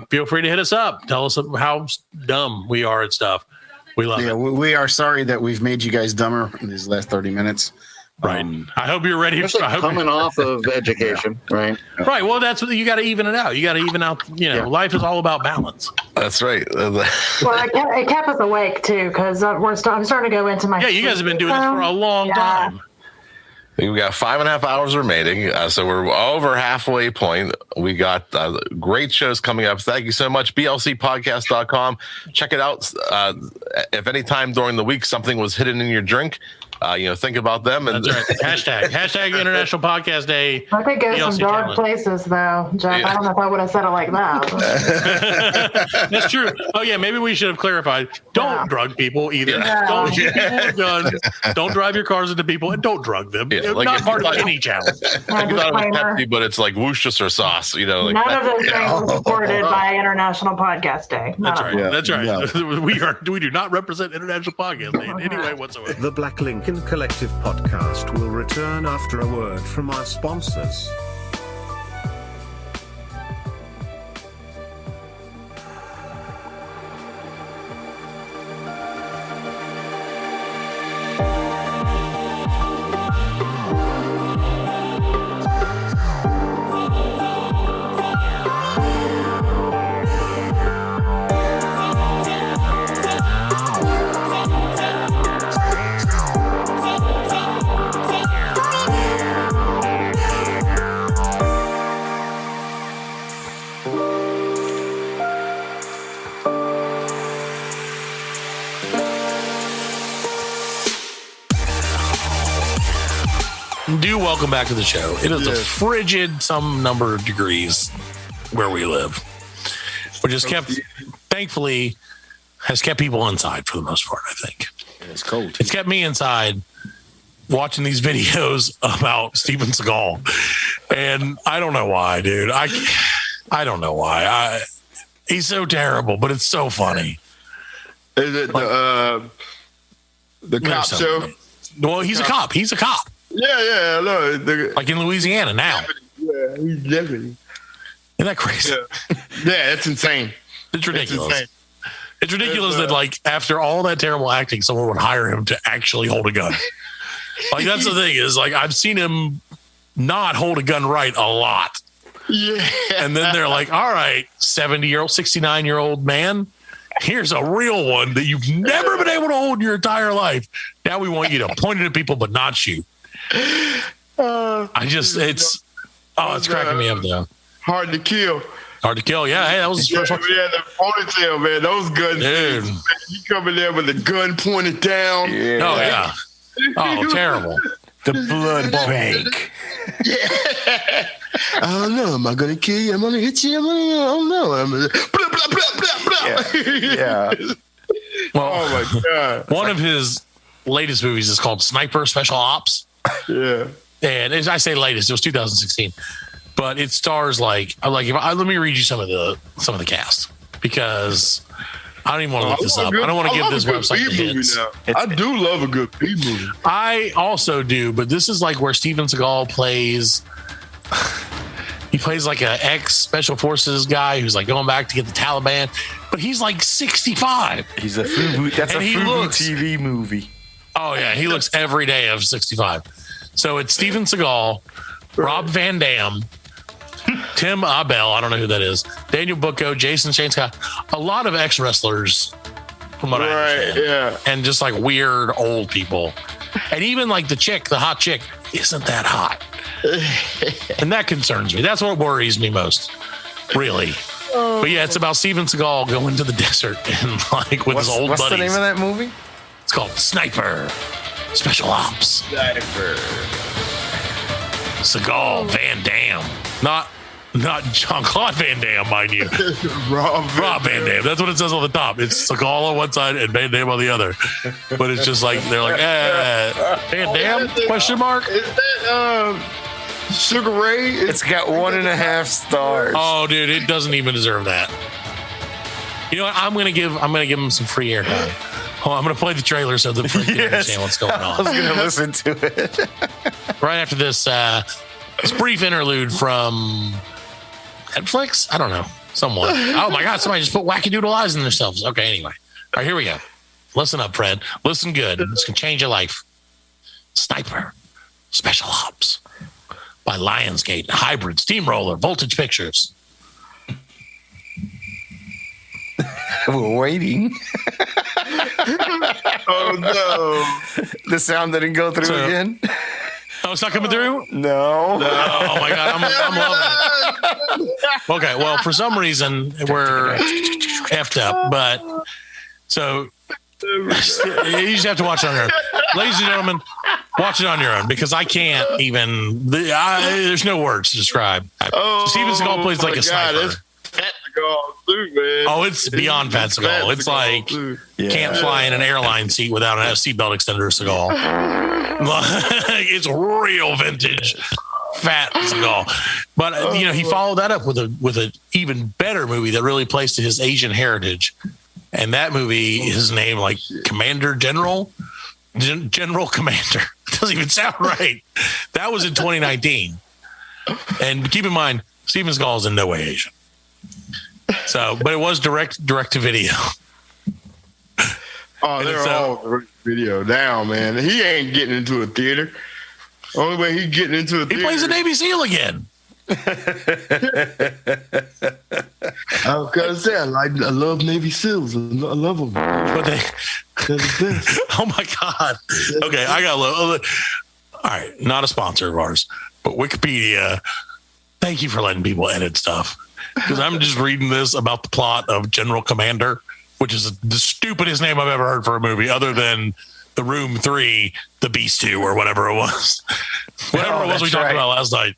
Feel free to hit us up. Tell us how dumb we are at stuff. We love
yeah,
it.
we are sorry that we've made you guys dumber in these last 30 minutes.
Right. I hope you're ready.
Especially
I hope
coming off of education, right?
right. Well, that's what you got to even it out. You got to even out. Life is all about balance.
That's right.
Well, it kept us awake too, because I'm starting to go into my.
Yeah, you guys have been doing this for a long time.
We got 5.5 hours remaining, so we're over halfway point. We got great shows coming up. Thank you so much. BLCpodcast.com. Check it out. If any time during the week something was hidden in your drink, think about them. And
That's right. Hashtag International Podcast Day.
I could go
BLC
some dark
challenge.
places, though, Jeff.
Yeah.
I don't know if I would have said it like that.
That's true. Oh yeah, maybe we should have clarified. Don't
Yeah.
drug people either.
Yeah.
Don't shoot people with guns. Don't drive your cars into people, and don't drug them.
Yeah,
It's
like
not
if
part
you
of
thought-
any challenge.
you thought it was
Disclaimer.
Pepsi, but it's like Worcestershire sauce. Like
None
that.
of those things are supported by International Podcast Day. None
That's
of
right.
them.
Yeah,
That's right.
yeah.
We do not represent International Podcast Day in any way whatsoever.
The Black Lincoln Collective podcast will return after a word from our sponsors.
Do welcome back to the show. It is a frigid some number of degrees where we live, which has thankfully has kept people inside for the most part. I think
It's cold.
it's kept me inside watching these videos about Steven Seagal, and I don't know why, dude. I don't know why. He's so terrible, but it's so funny.
Is it the cop
There's
show?
something. Well, he's a cop. He's a cop,
Yeah, no,
like in Louisiana now.
yeah, he's definitely.
Isn't that crazy?
Yeah, it's insane.
It's ridiculous.
insane.
It's ridiculous that, like, after all that terrible acting, someone would hire him to actually hold a gun. Like, that's the thing is, like, I've seen him not hold a gun right a lot.
Yeah,
And then they're like, all right, 70-year-old, 69-year-old man, here's a real one that you've never been able to hold your entire life. Now we want you to point it at people but not shoot. It's cracking me up, though.
Hard to kill.
Hard to Kill. Yeah, hey, that was his first one.
Yeah, the ponytail, man. Those gun
Dude.
scenes, man. You come in there with a gun pointed down.
Yeah.
Oh, yeah. Oh, terrible.
The blood bank.
Yeah. I don't know. Am I going to kill you? Am I going to hit you? I don't know. I'm gonna... blah, blah, blah, blah, blah.
Yeah.
Well,
Oh, my God.
one of his latest movies is called Sniper Special Ops.
Yeah.
And as I say latest, it was 2016. But it stars let me read you some of the cast, because I don't even want to look this up. I don't want to give this website the hits.
I do love a good B movie.
I also do, but this is like where Steven Seagal plays. He plays like an ex special forces guy who's like going back to get the Taliban, but he's like 65.
He's a Fubu. That's
And
a
he
Fubu
looks-
TV movie.
Oh yeah, he looks every day of 65. So it's Steven Seagal, Rob Van Dam, Tim Abel, I don't know who that is, Daniel Bucco, Jason Shane Scott, a lot of ex wrestlers, from what I understand.
Yeah.
And just like weird old people, and even like the hot chick, isn't that hot, and that concerns me. That's what worries me most, really. But yeah, it's about Steven Seagal going to the desert and like with his old
What's
buddies.
the name of that movie?
It's called Sniper Special Ops. Seagal, Van Dam, not Jean-Claude Van Damme, mind you. Rob Van Dam. That's what it says on the top. It's Seagal on one side and Van Damme on the other. But it's just like they're like, Van Dam? Question mark?
Is that Sugar Ray?
It's got 1.5 stars.
Oh, dude, it doesn't even deserve that. You know what? I'm gonna give him some free airtime. Oh, I'm gonna play the trailer so the freak can understand what's going on.
I was gonna listen to it.
Right after this brief interlude from Netflix? I don't know. Someone. Oh my God, somebody just put wackadoodle eyes in themselves. Okay, anyway. All right, here we go. Listen up, Fred. Listen good. This can change your life. Sniper Special Ops by Lionsgate, Hybrid, Steamroller, Voltage Pictures.
We're waiting.
Oh no!
The sound didn't go through again.
Oh, it's not coming through?
No.
Oh my God, I'm loving it. Okay, well, for some reason we're effed up, but so you just have to watch it on your own. Ladies and gentlemen, watch it on your own, because I can't even. There's no words to describe. Steven Seagal plays like a sniper.
Fat Seagal too, man.
Oh, it's beyond Fat Seagal. It's like can't fly in an airline seat without a seatbelt extender Seagal. It's real vintage Fat Seagal. But he followed that up with an even better movie that really plays to his Asian heritage. And that movie is named like Commander General Commander. It doesn't even sound right. That was in 2019. And keep in mind, Steven Seagal is in no way Asian. So, but it was direct to video.
Oh, they're all direct video now, man. He ain't getting into a theater. Only way he getting into a theater.
He plays a Navy SEAL again.
I was gonna say I love Navy SEALs. I love them.
But they're
the best.
Oh my God. Okay, I got a little. All right, not a sponsor of ours, but Wikipedia. Thank you for letting people edit stuff. Because I'm just reading this about the plot of General Commander, which is the stupidest name I've ever heard for a movie, other than The Room 3, The Beast 2, or whatever it was. Whatever it was we talked about last night.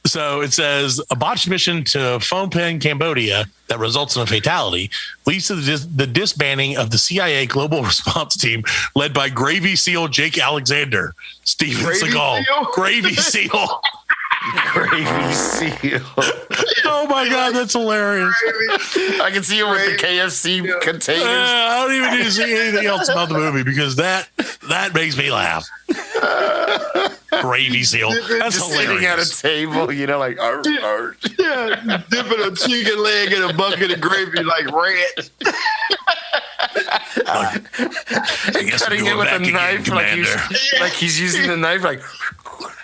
So it says, a botched mission to Phnom Penh, Cambodia that results in a fatality leads to the disbanding of the CIA Global Response Team led by Gravy SEAL Jake Alexander, Steven Seagal. Gravy SEAL.
Gravy Seal.
Oh my God, that's hilarious.
I can see it with the KFC containers.
I don't even need to see anything else about the movie, because that makes me laugh. Gravy Seal. That's
just
hilarious.
sitting at a table, like, arr.
Yeah, dipping a chicken leg in a bucket of gravy like ranch.
Cutting it with a knife like he's using the knife like.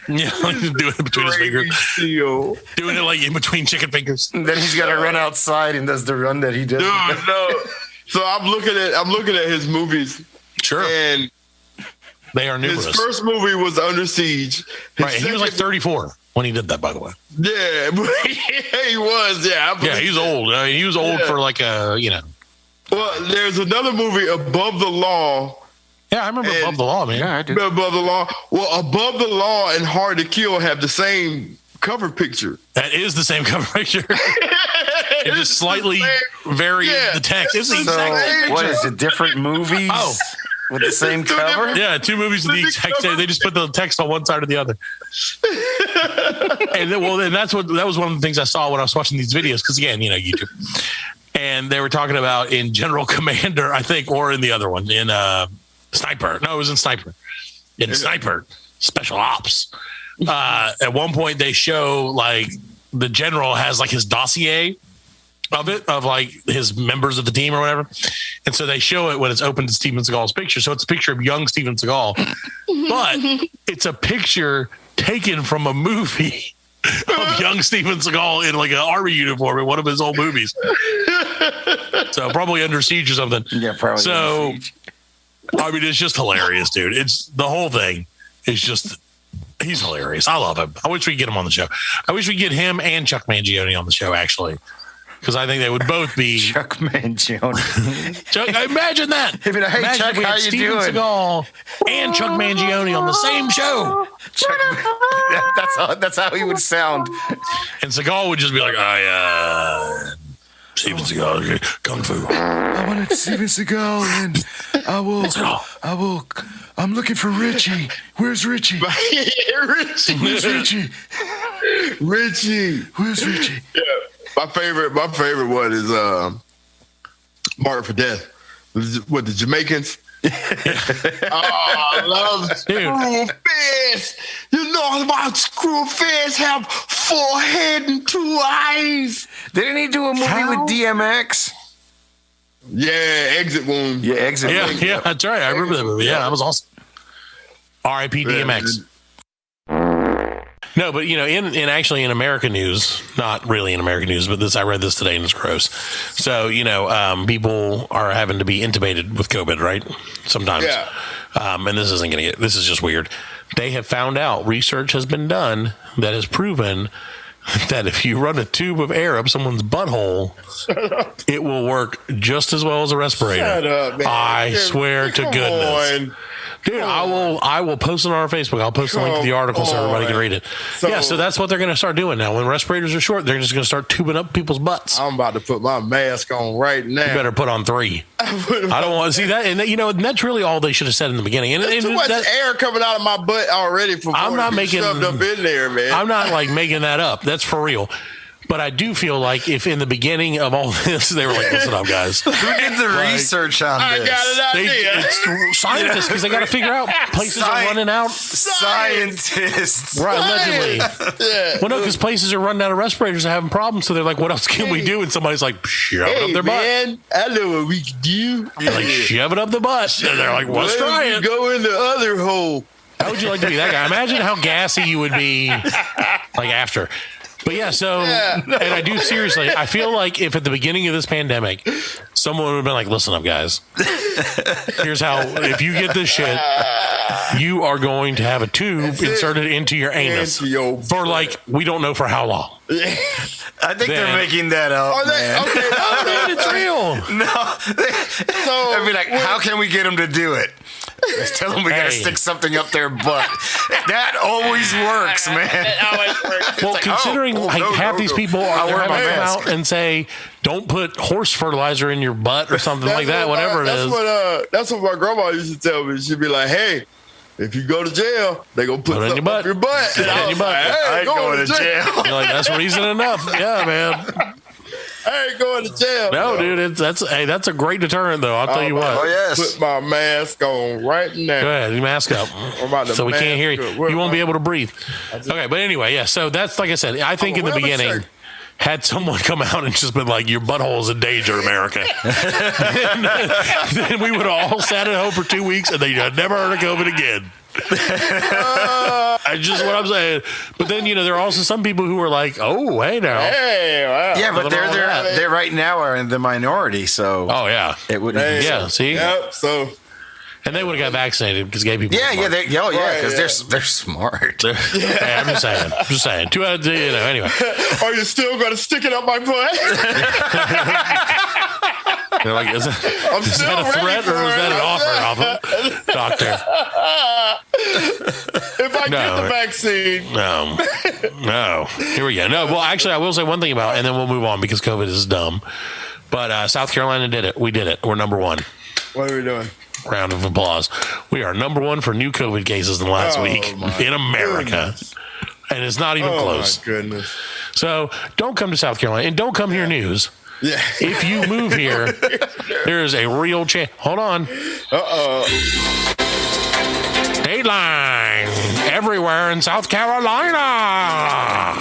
Yeah, doing it between his fingers. Doing it like in between chicken fingers.
And then he's got to run outside and does the run that he does.
Dude, no. So I'm looking at his movies.
Sure.
And
they are numerous.
His first movie was Under Siege.
Right, he was like 34. when he did that, by the way.
Yeah, he was. Yeah,
Yeah, he's old. I mean, he was old for like a,
Well, there's another movie, Above the Law.
Yeah, I remember Above the Law, man.
Yeah, I do.
Above the Law. Well, Above the Law and Hard to Kill have the same cover picture.
That is the same cover picture. It just slightly varies the text. It's the exact same picture.
What is it? Different movies?
Oh.
With the same cover?
Yeah, 2 movies with the exact same. They just put the text on one side or the other. And that was one of the things I saw when I was watching these videos. Because again, YouTube. And they were talking about in General Commander, I think, or in the other one, in Sniper. No, it was in Sniper. In Sniper, Special Ops. At one point, they show like the general has like his dossier of like his members of the team or whatever. And so they show it when it's open to Steven Seagal's picture. So it's a picture of young Steven Seagal, but it's a picture taken from a movie of young Steven Seagal in like an army uniform in one of his old movies. So probably Under Siege or something.
Yeah, probably.
So, I mean, it's just hilarious, dude. It's the whole thing is just, he's hilarious. I love him. I wish we could get him on the show. I wish we could get him and Chuck Mangione on the show, actually. Because I think they would both be
Chuck Mangione.
Chuck, imagine that.
Hey, Chuck, how you
Steven
doing?
Seagal and Chuck Mangione on the same show.
That's how he would sound.
And Seagal would just be like, Steven Seagal, Kung Fu.
I wanted Steven Seagal, and I'm looking for Richie. Where's Richie?
Richie.
Where's Richie?
Richie.
Where's Richie?
Yeah. My favorite one is Marked for Death. With the Jamaicans. I love Screwface. You know about Screwface have 4 heads and 2 eyes.
Didn't he do a movie with DMX?
Yeah, Exit Wound.
Yeah, Exit Wound.
Yeah, that's right. I remember that movie. Yeah, that was awesome. R.I.P. DMX. No, but in actually in American news, not really in American news, but I read this today and it's gross. So, people are having to be intubated with COVID, right? Sometimes.
Yeah.
And this is just weird. They have found out, research has been done that has proven that if you run a tube of air up someone's butthole, it will work just as well as a respirator.
Shut up, man.
I swear to goodness.
On.
Dude, I will post it on our Facebook. I'll post a link to the article so everybody can read it. So that's what they're going to start doing now. When respirators are short, they're just going to start tubing up people's butts.
I'm about to put my mask on right now.
You better put on 3. I don't want to see that. And that's really all they should have said in the beginning. And
too much air coming out of my butt already.
I'm not making
shoved up in there, man.
I'm not like making that up. That's for real. But I do feel like if in the beginning of all this, they were like, listen up, guys.
Who did the research on this?
I got an idea.
It's scientists, because they got to figure out places are running out.
Scientists.
Right, allegedly.
Yeah.
Well, no, because places are running out of respirators and having problems. So they're like, what else can we do? And somebody's like, shove it up their butt.
Man, I know what we can do.
They're like, shove it up the butt. And they're like, well, let's try it.
Go in the other hole.
How would you like to be that guy? Imagine how gassy you would be like after. But and I do seriously, I feel like if at the beginning of this pandemic, someone would have been like, listen up, guys. Here's how, if you get this shit, you are going to have a tube inserted into your anus for like, we don't know for how long.
I think they're making that up. Man.
Okay,
it's real.
No. I'd be like, how can we get them to do it? Let's tell them we got to stick something up their butt. That always works, man.
Well, considering half these people are having to come out and say, don't put horse fertilizer in your butt or something like that, whatever it is.
That's what my grandma used to tell me. She'd be like, hey, if you go to jail, they gonna put something up your butt. And I was like, hey,
I ain't going to jail.
You're like, that's reason enough. Yeah, man.
I ain't going to jail.
No, dude, that's a great deterrent, though. I'll tell you what.
Oh, yes.
Put my mask on right now.
Go ahead, you mask up. So we can't hear you. You won't be able to breathe. Okay, but anyway, yeah. So that's like I said. I think in the beginning, had someone come out and just been like, your butthole is in danger, America. then we would have all sat at home for 2 weeks and they had never heard of COVID again. That's just what I'm saying. But then there are also some people who are like, oh, hey now,
yeah, but they're right now are in the minority. So
it wouldn't.
See,
yep.
So
And they would have got vaccinated because gay people.
Yeah, because they're smart.
I'm just saying. 2 out of 2, anyway.
Are you still going to stick it up my butt?
They're like, is that a threat or is that an offer, doctor?
If I get the vaccine.
No. Here we go. No, well, actually, I will say one thing about, and then we'll move on because COVID is dumb. But South Carolina did it. We did it. We're number 1.
What are we doing?
Round of applause. We are number 1 for new COVID cases in the last week in America. Goodness. And it's not even close.
Oh, my goodness.
So don't come to South Carolina and don't come here news.
Yeah.
If you move here, there is a real chance. Hold on. Dateline everywhere in South Carolina.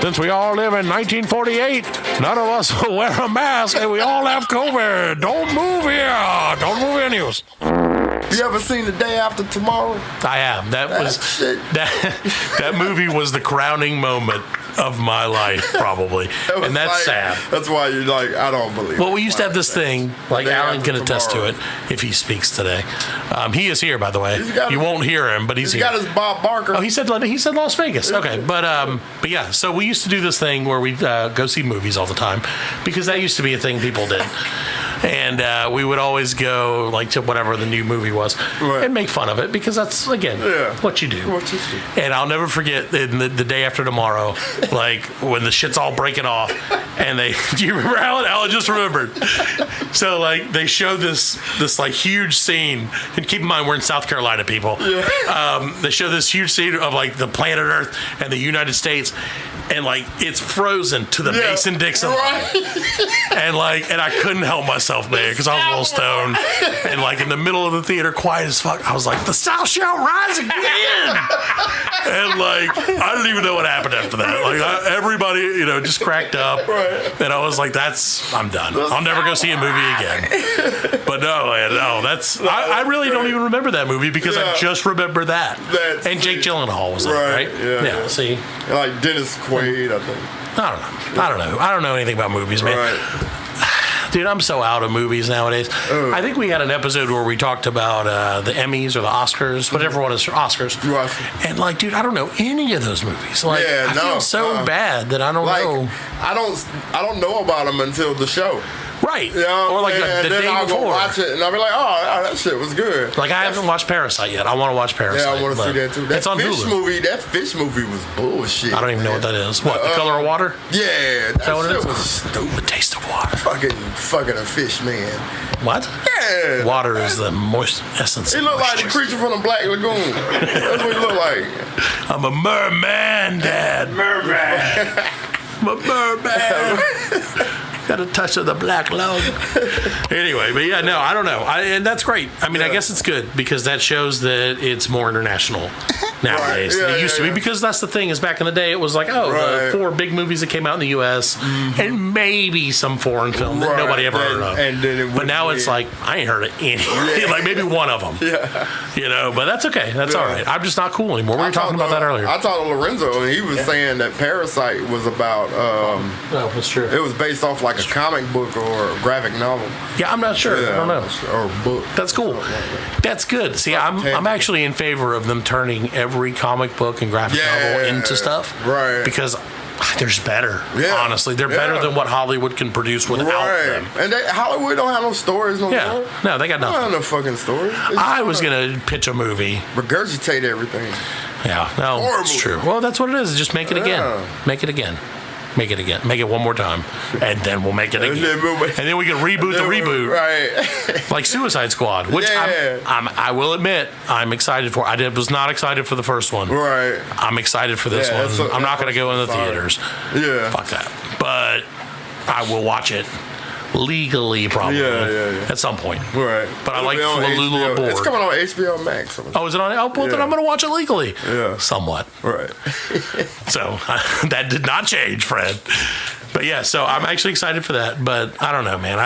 Since we all live in 1948, none of us will wear a mask and we all have COVID. Don't move here. Don't move here news.
You ever seen The Day After Tomorrow?
I have. That movie was the crowning moment of my life, probably. And that's sad.
That's why you're like, I don't believe it.
Well, we used to have this thing, like Alan can attest to it if he speaks today. He is here, by the way. You won't hear him, but he's here.
He's got his Bob Barker.
Oh, he said Las Vegas. Okay, but yeah, so we used to do this thing where we go see movies all the time because that used to be a thing people did. And we would always go like to whatever the new movie was and make fun of it because that's, again, what you do. And I'll never forget the Day After Tomorrow, like when the shit's all breaking off and do you remember Alan just remembered. So like they showed this like huge scene, and keep in mind we're in South Carolina, people. They show this huge scene of like the planet Earth and the United States, and like it's frozen to the Mason-Dixon line. And I couldn't help myself, man, because I was a little stoned. And like in the middle of the theater, quiet as fuck, I was like, the South shall rise again. And like I didn't even know what happened after that. Like everybody, just cracked up. And I was like, I'm done. I'll never go see a movie again. But no, man, I really don't even remember that movie because I just remember that. And Jake Gyllenhaal was in it, right?
Yeah.
See,
like Dennis Quaid, I think.
I don't know anything about movies, man. Dude, I'm so out of movies nowadays. I think we had an episode where we talked about the Emmys or the Oscars, whatever one is for Oscars. And like, dude, I don't know any of those movies. Like, I feel so bad that I don't know.
I don't know about them until the show.
Right. Or like the day
I'll
before.
Go watch it and I'll be like, oh, that shit was good.
Like I haven't watched Parasite yet. I want to watch Parasite.
Yeah, I want to see that too.
It's on Hulu.
That fish movie was bullshit.
I don't even know what that is. What, The Color of Water?
Yeah.
That
shit was stupid.
The Taste of Water.
Fucking a fish, man.
What?
Yeah.
Water is the moist essence.
He looked like the creature from the Black Lagoon. That's what he looked like.
I'm a merman, Dad. Merman. I'm a merman. Got a touch of the black lung. Anyway, but yeah, no, I don't know. And that's great. I mean, I guess it's good because that shows that it's more international nowadays than it used to be. Because that's the thing is back in the day, it was like, the 4 big movies that came out in the U.S. And maybe some foreign film that nobody ever heard of. But now it's like, I ain't heard of any. Like maybe one of them. But that's okay. That's all right. I'm just not cool anymore. We were talking about that earlier.
I talked to Lorenzo, and he was saying that Parasite was about...
no, that's true.
It was based off like a comic book or a graphic novel.
Yeah, I'm not sure. I don't know.
Or a book.
That's cool. That's good. See, I'm actually in favor of them turning every comic book and graphic novel into stuff.
Right.
Because there's better. Honestly, they're better than what Hollywood can produce without them.
And Hollywood don't have no stories no more.
No, they got nothing.
They don't have no fucking stories.
I was going to pitch a movie.
Regurgitate everything.
Yeah, no, it's true. Well, that's what it is. Just make it again. Make it again. Make it again. Make it one more time. And then we'll make it again. And then we can reboot the reboot.
Right.
Like Suicide Squad, which I will admit I'm excited for. I was not excited for the first one.
Right.
I'm excited for this one. I'm not going to go in the theaters.
Yeah.
Fuck that. But I will watch it legally probably at some point.
Right.
But I like Falula Board.
It's coming on HBO Max.
Oh, is it on? Oh, well, then I'm going to watch it legally.
Yeah.
Somewhat.
Right.
So that did not change, Fred. But yeah, so I'm actually excited for that. But I don't know, man.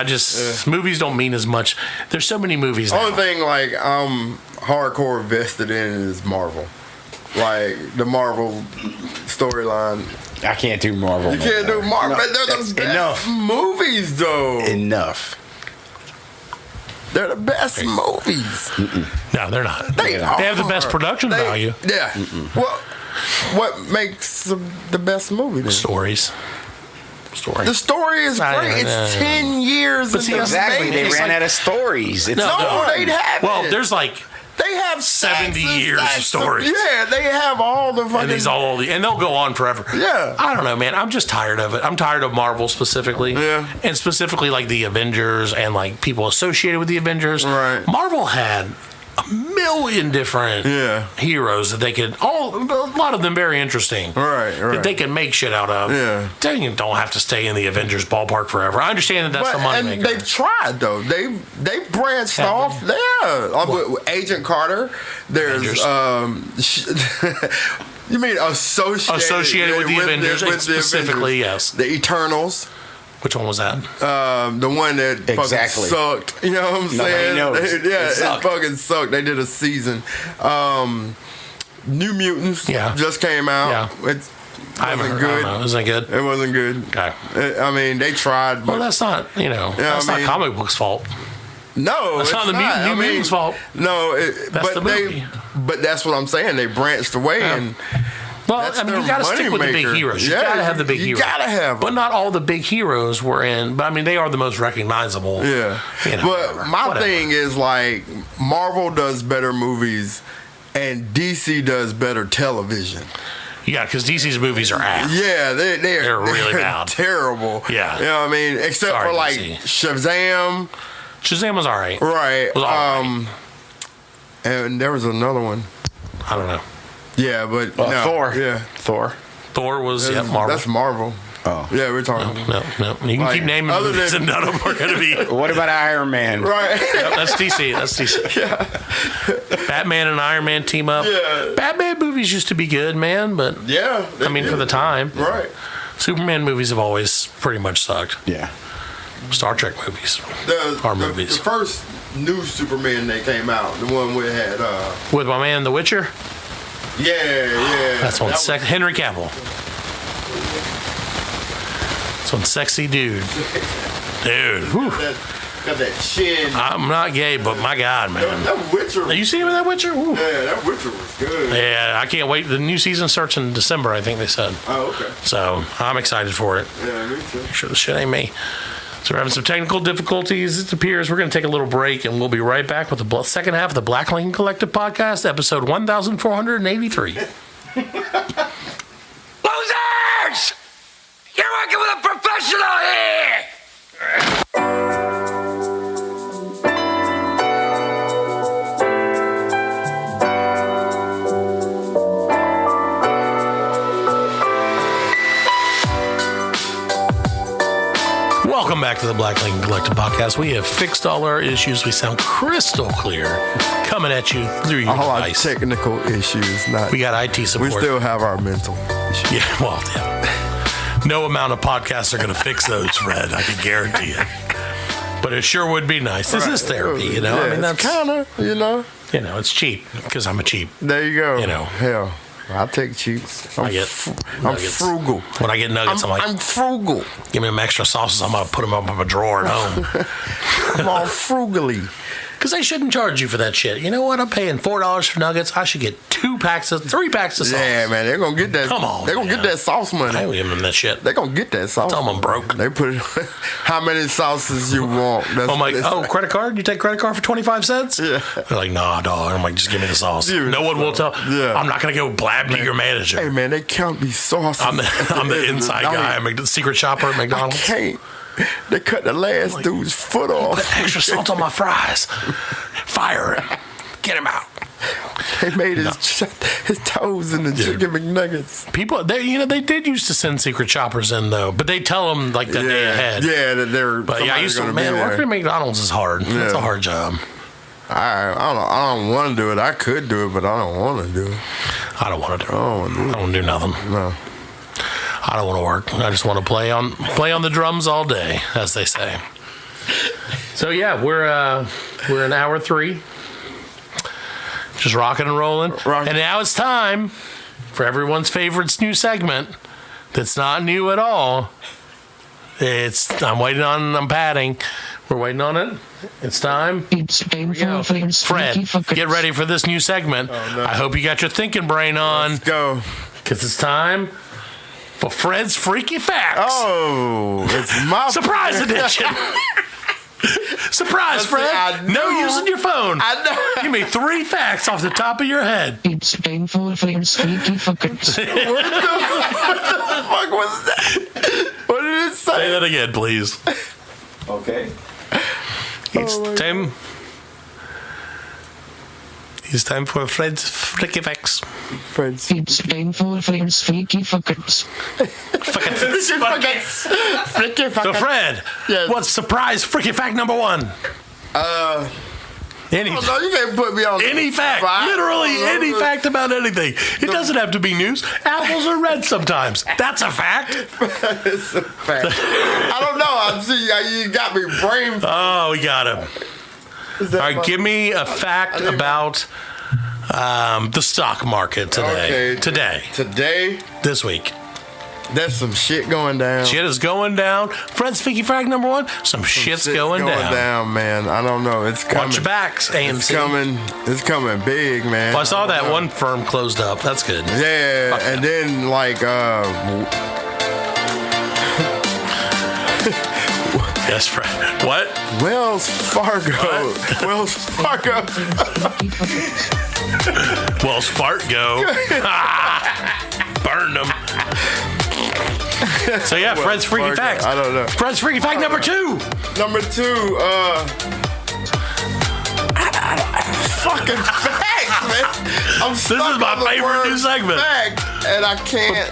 Movies don't mean as much. There's so many movies now.
Only thing like I'm hardcore vested in is Marvel. Like the Marvel storyline.
I can't do Marvel.
You can't do Marvel. They're the best movies, though.
Enough.
They're the best movies.
No, they're not.
They
have the best production value.
Yeah. What makes the best movie then?
Stories.
The story is great. It's 10 years.
But see, exactly. They ran out of stories. It's
they have.
Well, there's like
they have
70 years of stories.
Yeah, they have all the fucking.
And they'll go on forever.
Yeah.
I don't know, man. I'm just tired of it. I'm tired of Marvel specifically.
Yeah.
And specifically like the Avengers and like people associated with the Avengers.
Right.
Marvel had a million different heroes that they could a lot of them very interesting.
Right.
That they can make shit out of.
Yeah.
They don't have to stay in the Avengers ballpark forever. I understand that that's the money maker.
They've tried though. They branched off. Agent Carter. There's you mean associated
with the Avengers specifically? Yes.
The Eternals.
Which one was that?
The one that fucking sucked. You know what I'm saying? It fucking sucked. They did a season. New Mutants just came out.
Yeah.
It wasn't good.
Isn't it good?
It wasn't good.
Okay.
I mean, they tried. But,
well, that's not, that's not comic books' fault.
No,
that's not the New Mutants' fault.
No,
that's the movie.
But that's what I'm saying. They branched away and.
Well, I mean, you got to stick with the big heroes. You got to have the big heroes.
You got to have them.
But not all the big heroes were in. But I mean, they are the most recognizable.
Yeah. But my thing is like Marvel does better movies, and DC does better television.
Yeah, because DC's movies are ass.
Yeah, they're
really bad.
Terrible.
Yeah.
You know what I mean? Except for like DC. Shazam.
Shazam was all right.
Right.
Was all right.
And there was another one.
I don't know.
Yeah, but
Thor.
Yeah,
Thor.
Thor was Marvel.
That's Marvel.
Oh,
yeah, we're talking.
No. You can keep naming movies, and none of them are going to be.
What about Iron Man?
Right.
That's DC. Yeah. Batman and Iron Man team up.
Yeah.
Batman movies used to be good, man, but I mean, for the time,
right?
Superman movies have always pretty much sucked.
Yeah.
Star Trek movies.
The first new Superman that came out, the one we had
with my man, The Witcher.
Yeah.
That's one Henry Cavill. That's one sexy dude.
Got that chin.
I'm not gay, but my God, man.
That Witcher.
You see that Witcher? Ooh.
Yeah, that Witcher was good.
Yeah, I can't wait. The new season starts in December, I think they said.
Oh, okay.
So I'm excited for it.
Yeah, me too.
Sure, the shit ain't me. So we're having some technical difficulties. It appears we're going to take a little break, and we'll be right back with the second half of the Black Lincoln Collective podcast, episode 1483.
Losers! You're working with a professional here!
Welcome back to the Black Lincoln Collective podcast. We have fixed all our issues. We sound crystal clear coming at you through your device.
Technical issues.
We got IT support.
We still have our mental issues.
Yeah, well, no amount of podcasts are going to fix those, Fred. I can guarantee it. But it sure would be nice. This is therapy, you know.
Yeah,
I mean, that's
kind of,
it's cheap because I'm a cheap.
There you go.
You know,
hell. I take cheats. I'm frugal.
When I get nuggets,
I'm frugal.
Give me some extra sauces. I'm going to put them up in a drawer at home.
I'm all frugally.
Because they shouldn't charge you for that shit. You know what? I'm paying $4 for nuggets. I should get 3 packs of sauce.
Yeah, man. They're going to get that.
Come on.
They're going to get that sauce money.
I ain't giving them that shit.
They're going to get that sauce.
Tell them I'm broke.
They put it, how many sauces you want.
I'm like, credit card? You take credit card for 25 cents?
Yeah.
They're like, nah, dog. I'm like, just give me the sauce. No one will tell. Yeah. I'm not going to go blab to your manager.
Hey, man, they count these sauces.
I'm the inside guy. I'm the secret shopper at McDonald's.
I can't. They cut the last dude's foot off.
Put extra salt on my fries. Fire him. Get him out.
They made his toes in the chicken McNuggets.
People, they did used to send secret shoppers in though, but they tell them like the day ahead.
Yeah, that they're.
But I used to. Man, working at McDonald's is hard. Yeah. It's a hard job.
I don't want to do it. I could do it, but I don't want to do it.
I don't want to do it. I don't want to do nothing.
No.
I don't want to work. I just want to play on the drums all day, as they say. So yeah, we're in hour 3, just rocking and rolling. And now it's time for everyone's favorite new segment. That's not new at all. I'm padding. We're waiting on it. It's time. Fred, get ready for this new segment.
Oh, no.
I hope you got your thinking brain on.
Let's go.
Because it's time for Fred's Freaky Facts.
Oh, it's my
Surprise edition. Surprise, Fred. No using your phone.
I know.
Give me 3 facts off the top of your head.
It's painful for your freaky fuckers.
What the fuck was that? What did it say?
Say that again, please.
Okay.
It's time for Fred's Freaky Facts.
Friends.
It's painful for your freaky fuckers.
So, Fred,
Yes.
what's surprise freaky fact number 1? Any,
Oh, no, you can't put me on
any fact. Literally any fact about anything. It doesn't have to be news. Apples are red sometimes. That's a fact.
It's a fact. I don't know. I see you got me brain.
Oh, we got him. All right, give me a fact about the stock market today.
Okay. Today,
This week.
there's some shit going down.
Shit is going down. Fred's Freaky Fact number 1. Some shit's going down.
man. I don't know. It's coming.
Watch your backs, AMC.
It's coming. It's coming big, man.
Well, I saw that one firm closed up. That's good.
Yeah,
Fuck
and
yeah.
then like
Yes, Fred. What?
Wells Fargo. Wells Fargo.
Wells Fargo. Burn them. So yeah, Fred's Freaky
Fargo.
Facts.
I don't know.
Fred's Freaky Fact number 2.
Number 2, fucking facts, man. I'm stuck
is my
on the
favorite
word
new segment.
Fact, and I can't.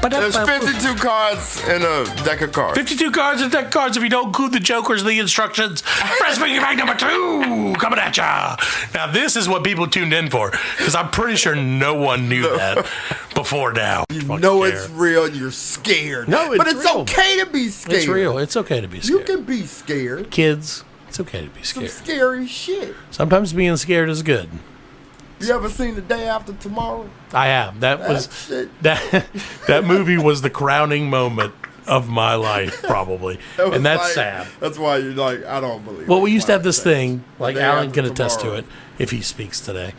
There's 52 cards in a deck of cards.
52 cards and deck cards if you don't include the jokers and the instructions. Fred's Freaky Fact number 2 coming at ya. Now this is what people tuned in for because I'm pretty sure no one knew that before now.
You know it's real. You're scared.
No,
but
it's
it's
real.
okay to be scared.
It's real. It's okay to be
You
scared.
can be scared.
Kids, it's okay to be
Some
scared.
scary shit.
Sometimes being scared is good.
You ever seen The Day After Tomorrow?
I have. That was
shit.
that movie was the crowning moment of my life, probably,
That was
and that's
like-
sad.
That's why you're like, I don't believe.
Well,
it.
we used to have this thing, like
Day
Alan
After
can attest to
Tomorrow.
it if he speaks today.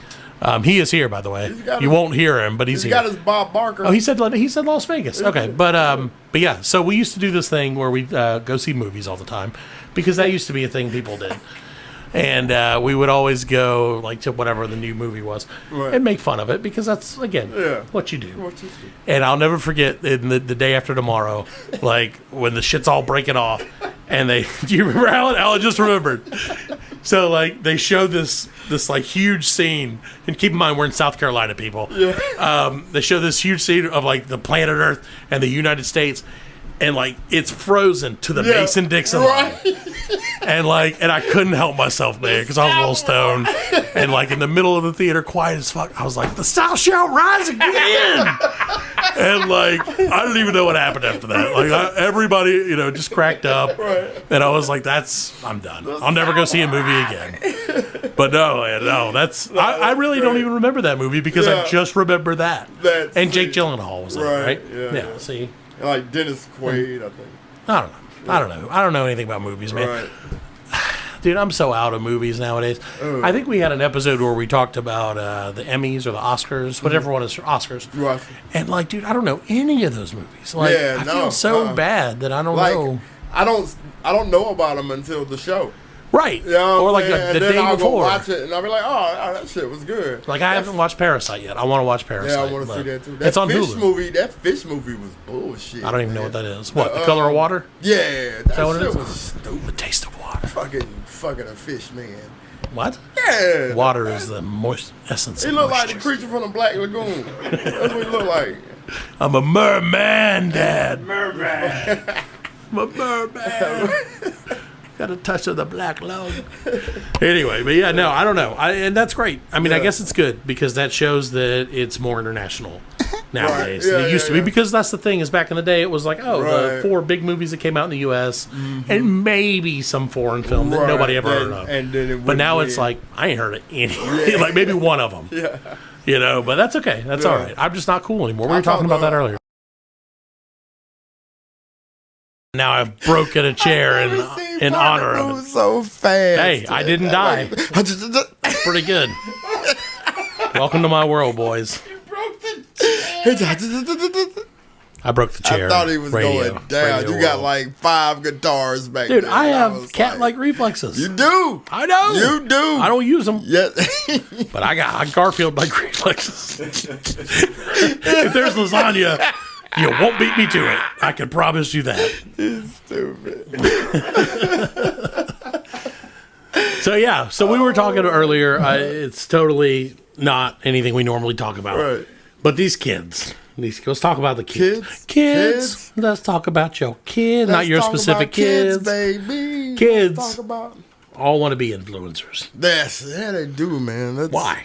He is here, by the way.
got
You
his-
won't hear him, but he's
He's
here.
got his Bob Barker.
Oh, he said Las Vegas. Okay, but yeah. So we used to do this thing where we go see movies all the time because that used to be a thing people did, and we would always go like to whatever the new movie was
Right.
and make fun of it because that's again what you do.
What you see?
And I'll never forget in the day after tomorrow, like when the shit's all breaking off, and they do you remember Alan? Alan just remembered. So like they showed this like huge scene, and keep in mind we're in South Carolina, people. Yeah. They show this huge scene of like the planet Earth and the United States, and like it's frozen to the Mason Dixon line. And I couldn't help myself, man, because I was a little stoned. And like in the middle of the theater, quiet as fuck, I was like, "The South shall rise again!" And like I don't even know what happened after that. Like everybody, just cracked up. And I was like, I'm done. I'll never go see a movie again. But no, man, no, I really don't even remember that movie because I just remember that. And Jake Gyllenhaal was in it, right?
Yeah.
See,
Like Dennis Quaid, I think.
I don't know. I don't know anything about movies, man.
Right.
Dude, I'm so out of movies nowadays. I think we had an episode where we talked about the Emmys or the Oscars, whatever one is Oscars.
Right.
And like, dude, I don't know any of those movies. Like,
Yeah,
I
no,
feel so bad that I don't
Like,
know.
I don't know about them until the show.
Right.
You know
Or
what
like
I'm saying?
the
And then
day
I'll
before.
go watch it, and I'll be like, oh, that shit was good.
Like, I haven't watched Parasite yet. I want to watch Parasite.
Yeah, I want to see
but
that too. That
It's on
fish
Hulu.
That fish movie was bullshit.
I don't even know
man.
what that is. What, The Color of Water?
Yeah, that
that what it
shit
is?
was stupid.
The Taste of Water.
Fucking a fish, man.
What?
Yeah.
Water is the moist essence
He
of
looked like
moisture.
the creature from the Black Lagoon. That's what he looked like.
I'm a merman, Dad. Merman. I'm a merman. Got a touch of the black lung. Anyway, but yeah, no, I don't know. And that's great. I mean, I guess it's good because that shows that it's more international nowadays than it used to be. Because that's the thing is back in the day, it was like, the 4 big movies that came out in the U.S. And maybe some foreign film that nobody ever heard of.
And then
But now it's like, I ain't heard of any. Like maybe one of them.
Yeah.
But that's okay. That's all right. I'm just not cool anymore. We were talking about that earlier. Now I've broken a chair in honor of it.
So fast.
Hey, I didn't die. Pretty good. Welcome to my world, boys. I broke the chair.
I thought he was going down. You got
world.
like 5 guitars back
Dude,
there.
I
and
have
was
cat-like reflexes.
You do.
I know.
You do.
I don't use them.
Yeah.
But I got Garfield-like reflexes. If there's lasagna, you won't beat me to it. I can promise you that.
Stupid.
So we were talking earlier. It's totally not anything we normally talk about.
Right.
But these kids. Let's talk about the kids. Kids. Let's talk about your kid, not your specific kids.
Baby.
Kids.
Let's talk about.
All want to be influencers.
Yeah, they do, man.
Why?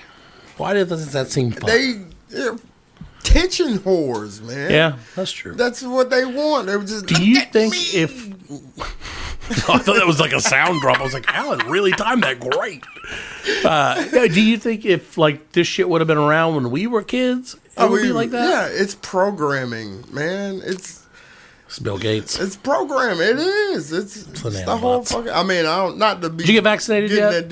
Why does that seem fun?
They're attention whores, man.
Yeah, that's true.
That's what they want. They were just.
Do you think if I thought that was like a sound drop? I was like, Alan really timed that great. Do you think if like this shit would have been around when we were kids, it would be like that?
Yeah, it's programming, man. It's
Bill Gates.
It's programming. It is. It's the whole fucking. I mean, I don't not to be.
Did you get vaccinated yet?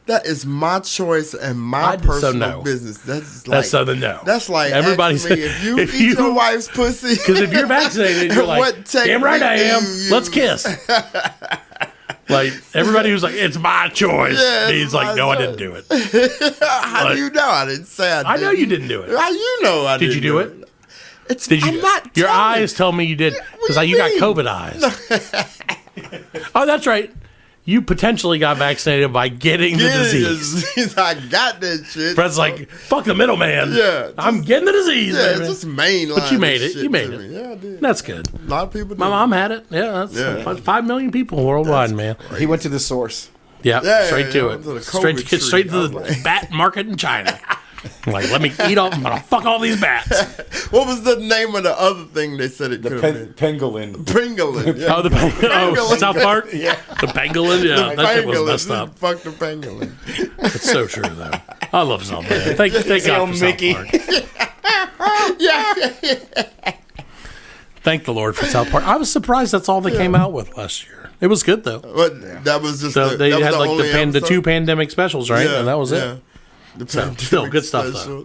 That is my choice and my personal business. That's
Southern no.
That's like
everybody's.
If you eat your wife's pussy,
because if you're vaccinated, you're like, damn right I am. Let's kiss. Like everybody who's like, it's my choice.
Yeah,
he's like, no, I didn't do it.
How do you know I didn't say I did?
I know you didn't do it.
How you know I didn't?
Did you do it?
Did you? I'm not.
Your eyes tell me you did because you got COVID eyes. Oh, that's right. You potentially got vaccinated by getting the disease.
I got that shit.
Fred's like, fuck the middleman.
Yeah.
I'm getting the disease, baby.
Just mainline.
But you made it. You made it.
Yeah, I did.
That's good.
A lot of people did.
My mom had it. Yeah, that's 5 million people worldwide, man.
He went to the source.
Yeah, straight to it.
To
Straight to the bat market in China. Like, let me eat all. I'm gonna fuck all these bats.
What was the name of the other thing they said it could have been?
Pangolin.
Pangolin. Yeah.
Oh,
pangolin.
South Park.
Yeah,
the pangolin. Yeah, that shit was messed up.
Fuck the pangolin.
It's so true, though. I love South Park. Thank God for
Mickey.
South Park.
Yeah.
Thank the Lord for South Park. I was surprised that's all they came out with last year. It was good though.
But that was just
so they had like the 2
pandemic
pandemic specials, right?
Yeah,
and that was it. So, still good stuff though.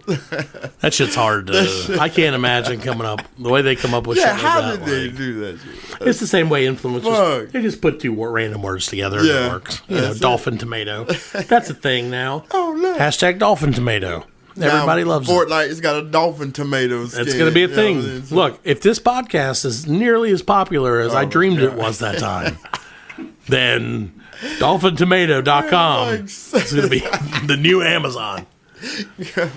That shit's hard to. I can't imagine coming up the way they come up with shit like
how
that.
did they do that shit?
It's the same way influencers.
Fuck.
They just put 2 random words together and it works. You know, dolphin tomato. That's a thing now.
Oh no.
# dolphin tomato. Everybody loves it.
Fortnite has got a dolphin tomato skin.
It's going to be a thing. Look, if this podcast is nearly as popular as I dreamed it was that time, then dolphintomato.com is going to be the new Amazon.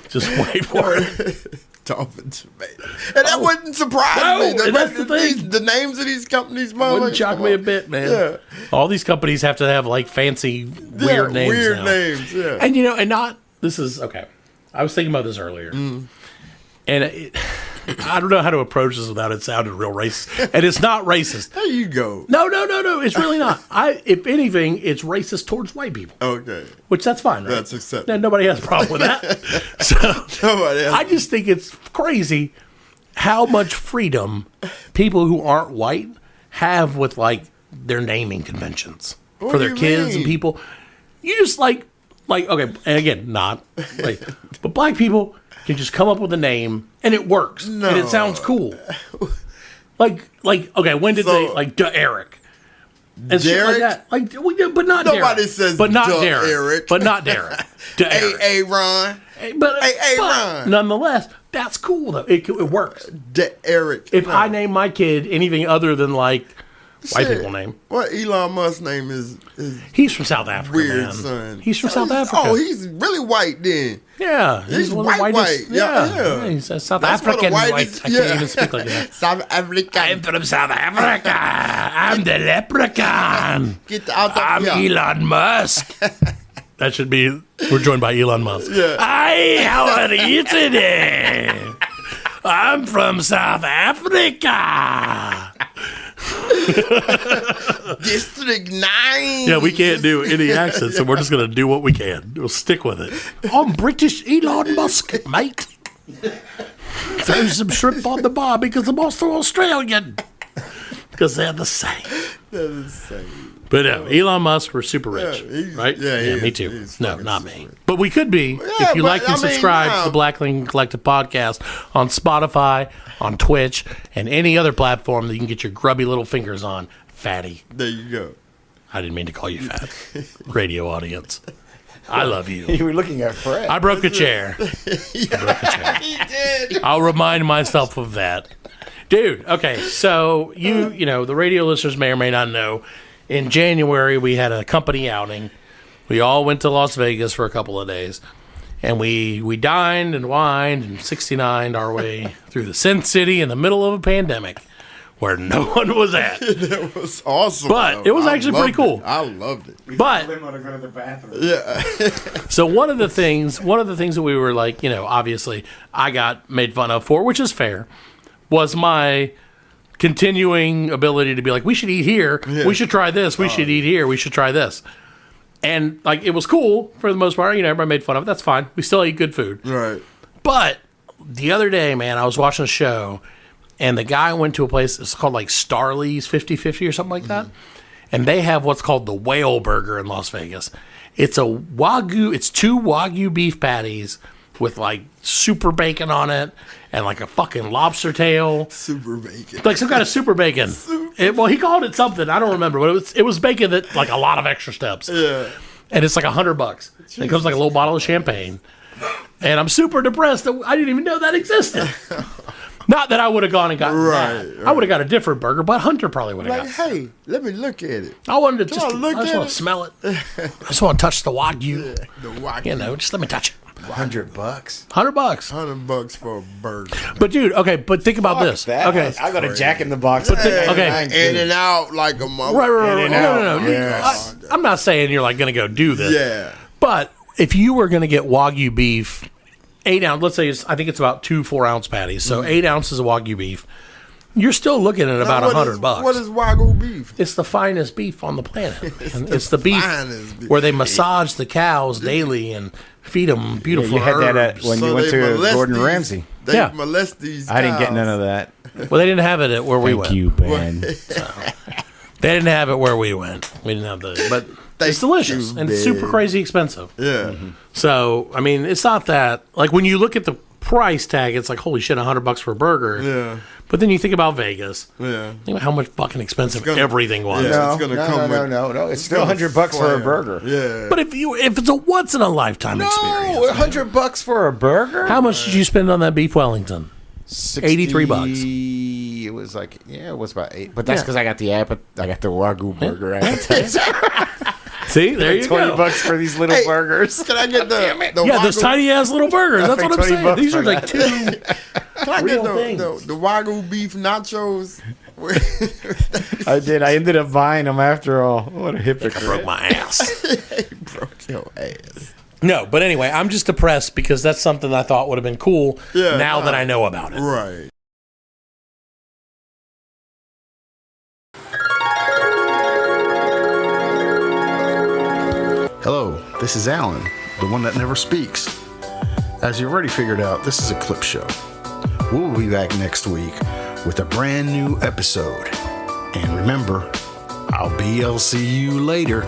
Just wait for it.
Dolphin tomato. And that wouldn't surprise me.
That's the thing.
The names of these companies,
Wouldn't shock me a bit, man.
Yeah.
All these companies have to have like fancy, weird names.
Weird
now.
names, yeah.
And and not, this is, okay. I was thinking about this earlier. And I don't know how to approach this without it sounding real racist. And it's not racist.
There you go.
No. It's really not. If anything, it's racist towards white people.
Okay.
Which that's fine, right?
That's acceptable.
Yeah, nobody has a problem with that. So I just think it's crazy how much freedom people who aren't white have with like their naming conventions for their kids and people. You just like okay, and again, not like, but black people can just come up with a name and it works and it sounds cool. Like okay, when did they like Eric? And shit like that. Like, but not
Nobody
Derek.
says
but not
Derek.
Derek. But not Derek.
Hey, Ron.
But
Ron.
Nonetheless, that's cool though. It works.
Eric.
If I name my kid anything other than like white people name,
what Elon Musk's name is
he's from South Africa.
Weird
man.
son.
He's from South Africa.
Oh, he's really white then.
Yeah,
he's
one of the whitest.
Yeah.
He's a South African white. I can't even speak like that.
South African.
I'm from South Africa. I'm the leprechaun.
Get out of
I'm Elon Musk. That should be. We're joined by Elon Musk.
Yeah.
Hi, how are you today? I'm from South Africa.
District 9.
Yeah, we can't do any accents, so we're just going to do what we can. We'll stick with it. I'm British Elon Musk, mate. Throw some shrimp on the bar because I'm also Australian. because they're the same. But no, Elon Musk, we're super rich, right? Yeah, me too. No, not me. But we could be if you like and subscribe to the Black Lincoln Collective podcast on Spotify, on Twitch, and any other platform that you can get your grubby little fingers on. Fatty.
There you go.
I didn't mean to call you fat. Radio audience. I love you.
You were looking at Fred.
I broke a chair.
He did.
I'll remind myself of that. Dude, okay, so you know, the radio listeners may or may not know, in January we had a company outing. We all went to Las Vegas for a couple of days. And we dined and wined and 69'd our way through the Sin City in the middle of a pandemic where no one was at.
That was awesome.
But it was actually pretty cool.
I loved it.
But
to go to the bathroom.
Yeah.
so one of the things that we were like, you know, obviously I got made fun of for, which is fair, was my continuing ability to be like, we should eat here. Yeah. We should try this. We should eat here. We should try this. And like, it was cool for the most part. You know, everybody made fun of it. That's fine. We still ate good food.
Right.
But the other day, man, I was watching a show and the guy went to a place, it's called like Starley's 50/50 or something like that. And they have what's called the whale burger in Las Vegas. It's two Wagyu beef patties with like super bacon on it and like a fucking lobster tail.
Super bacon.
Like some kind of super bacon. Well, he called it something. I don't remember, but it was bacon that like a lot of extra steps.
Yeah.
And it's like $100. And it comes like a little bottle of champagne. And I'm super depressed that I didn't even know that existed. Not that I would have gone and gotten that. I would have got a different burger, but Hunter probably would have
got hey, let me look at it.
I wanted to I just want to smell it. I just want to touch the Wagyu.
The Wagyu.
You know, just let me touch it.
$100.
$100.
$100 for a burger.
But dude, okay, but think about this.
That.
Okay,
I got a Jack in the Box.
Okay,
in and out like a mother.
Right. No.
Yes.
I'm not saying you're like going to go do this.
Yeah.
But if you were going to get Wagyu beef, 8 ounce, let's say I think it's about 2 4-ounce patties, so 8 ounces of Wagyu beef, you're still looking at about $100.
What is Wagyu beef?
It's the finest beef on the planet. And it's the beef where they massage the cows daily and feed them beautiful
you had that
herbs.
when you went to Gordon Ramsay.
They molest these cows.
I didn't get none of that.
Well, they didn't have it at where we went.
Thank you, Ben.
So, they didn't have it where we went. We didn't have but it's delicious and it's super crazy expensive.
Yeah.
So, I mean, it's not that, like when you look at the price tag, it's like, holy shit, $100 for a burger.
Yeah.
But then you think about Vegas.
Yeah.
Think about how much fucking expensive everything was.
Yeah, it's gonna come with,
no. It's still $100 for a burger.
Yeah.
But if it's a once in a lifetime experience.
$100 for a burger?
How much did you spend on that beef Wellington?
$83. It was like, it was about 8. But that's because I got the Wagyu burger appetizer.
See, there you go.
$20 for these little burgers.
Can I get the
those tiny ass little burgers. That's what I'm saying. These are like two.
Can I get
things.
the Wagyu beef nachos?
I did. I ended up buying them after all. What a hypocrite.
I broke my ass.
You broke your ass.
No, but anyway, I'm just depressed because that's something I thought would have been cool now that I know about it.
Right.
Hello, this is Alan, the one that never speaks. As you already figured out, this is a clip show. We'll be back next week with a brand new episode. And remember, I'll BLC you later.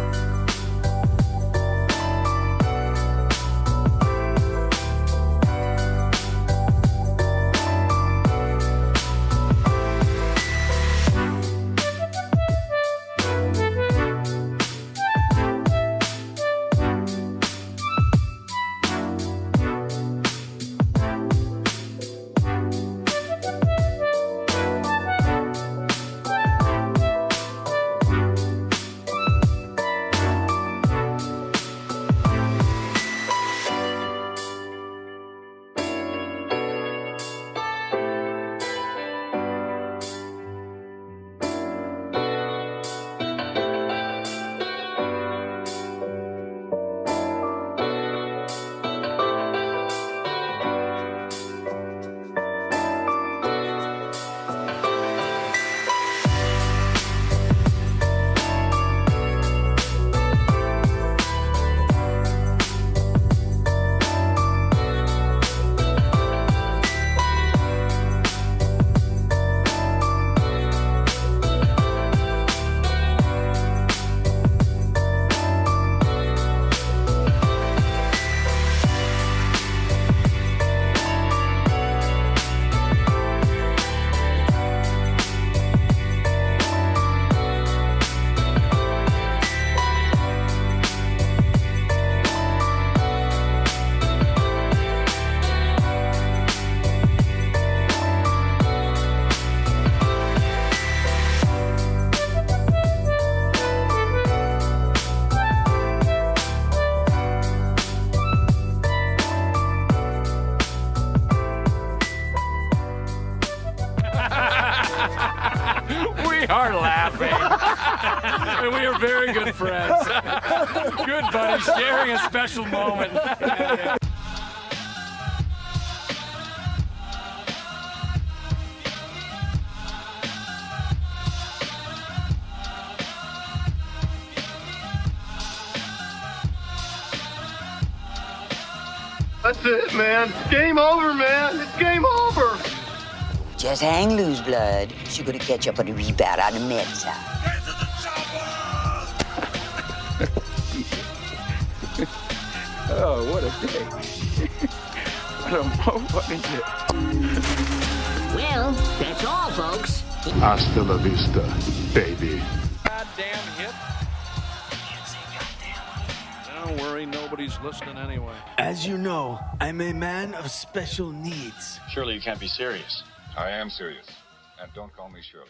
are laughing. And we are very good friends. Good buddies, sharing a special moment.
That's it, man. Game over, man. It's game over.
Just hang loose, blood. She gonna catch up on the rebound on the med side.
Oh, what a day. What a motherfucking day.
Well, that's all, folks.
Hasta la vista, baby.
Goddamn hit. Don't worry, nobody's listening anyway.
As you know, I'm a man of special needs.
Surely you can't be serious. I am serious. And don't call me Shirley.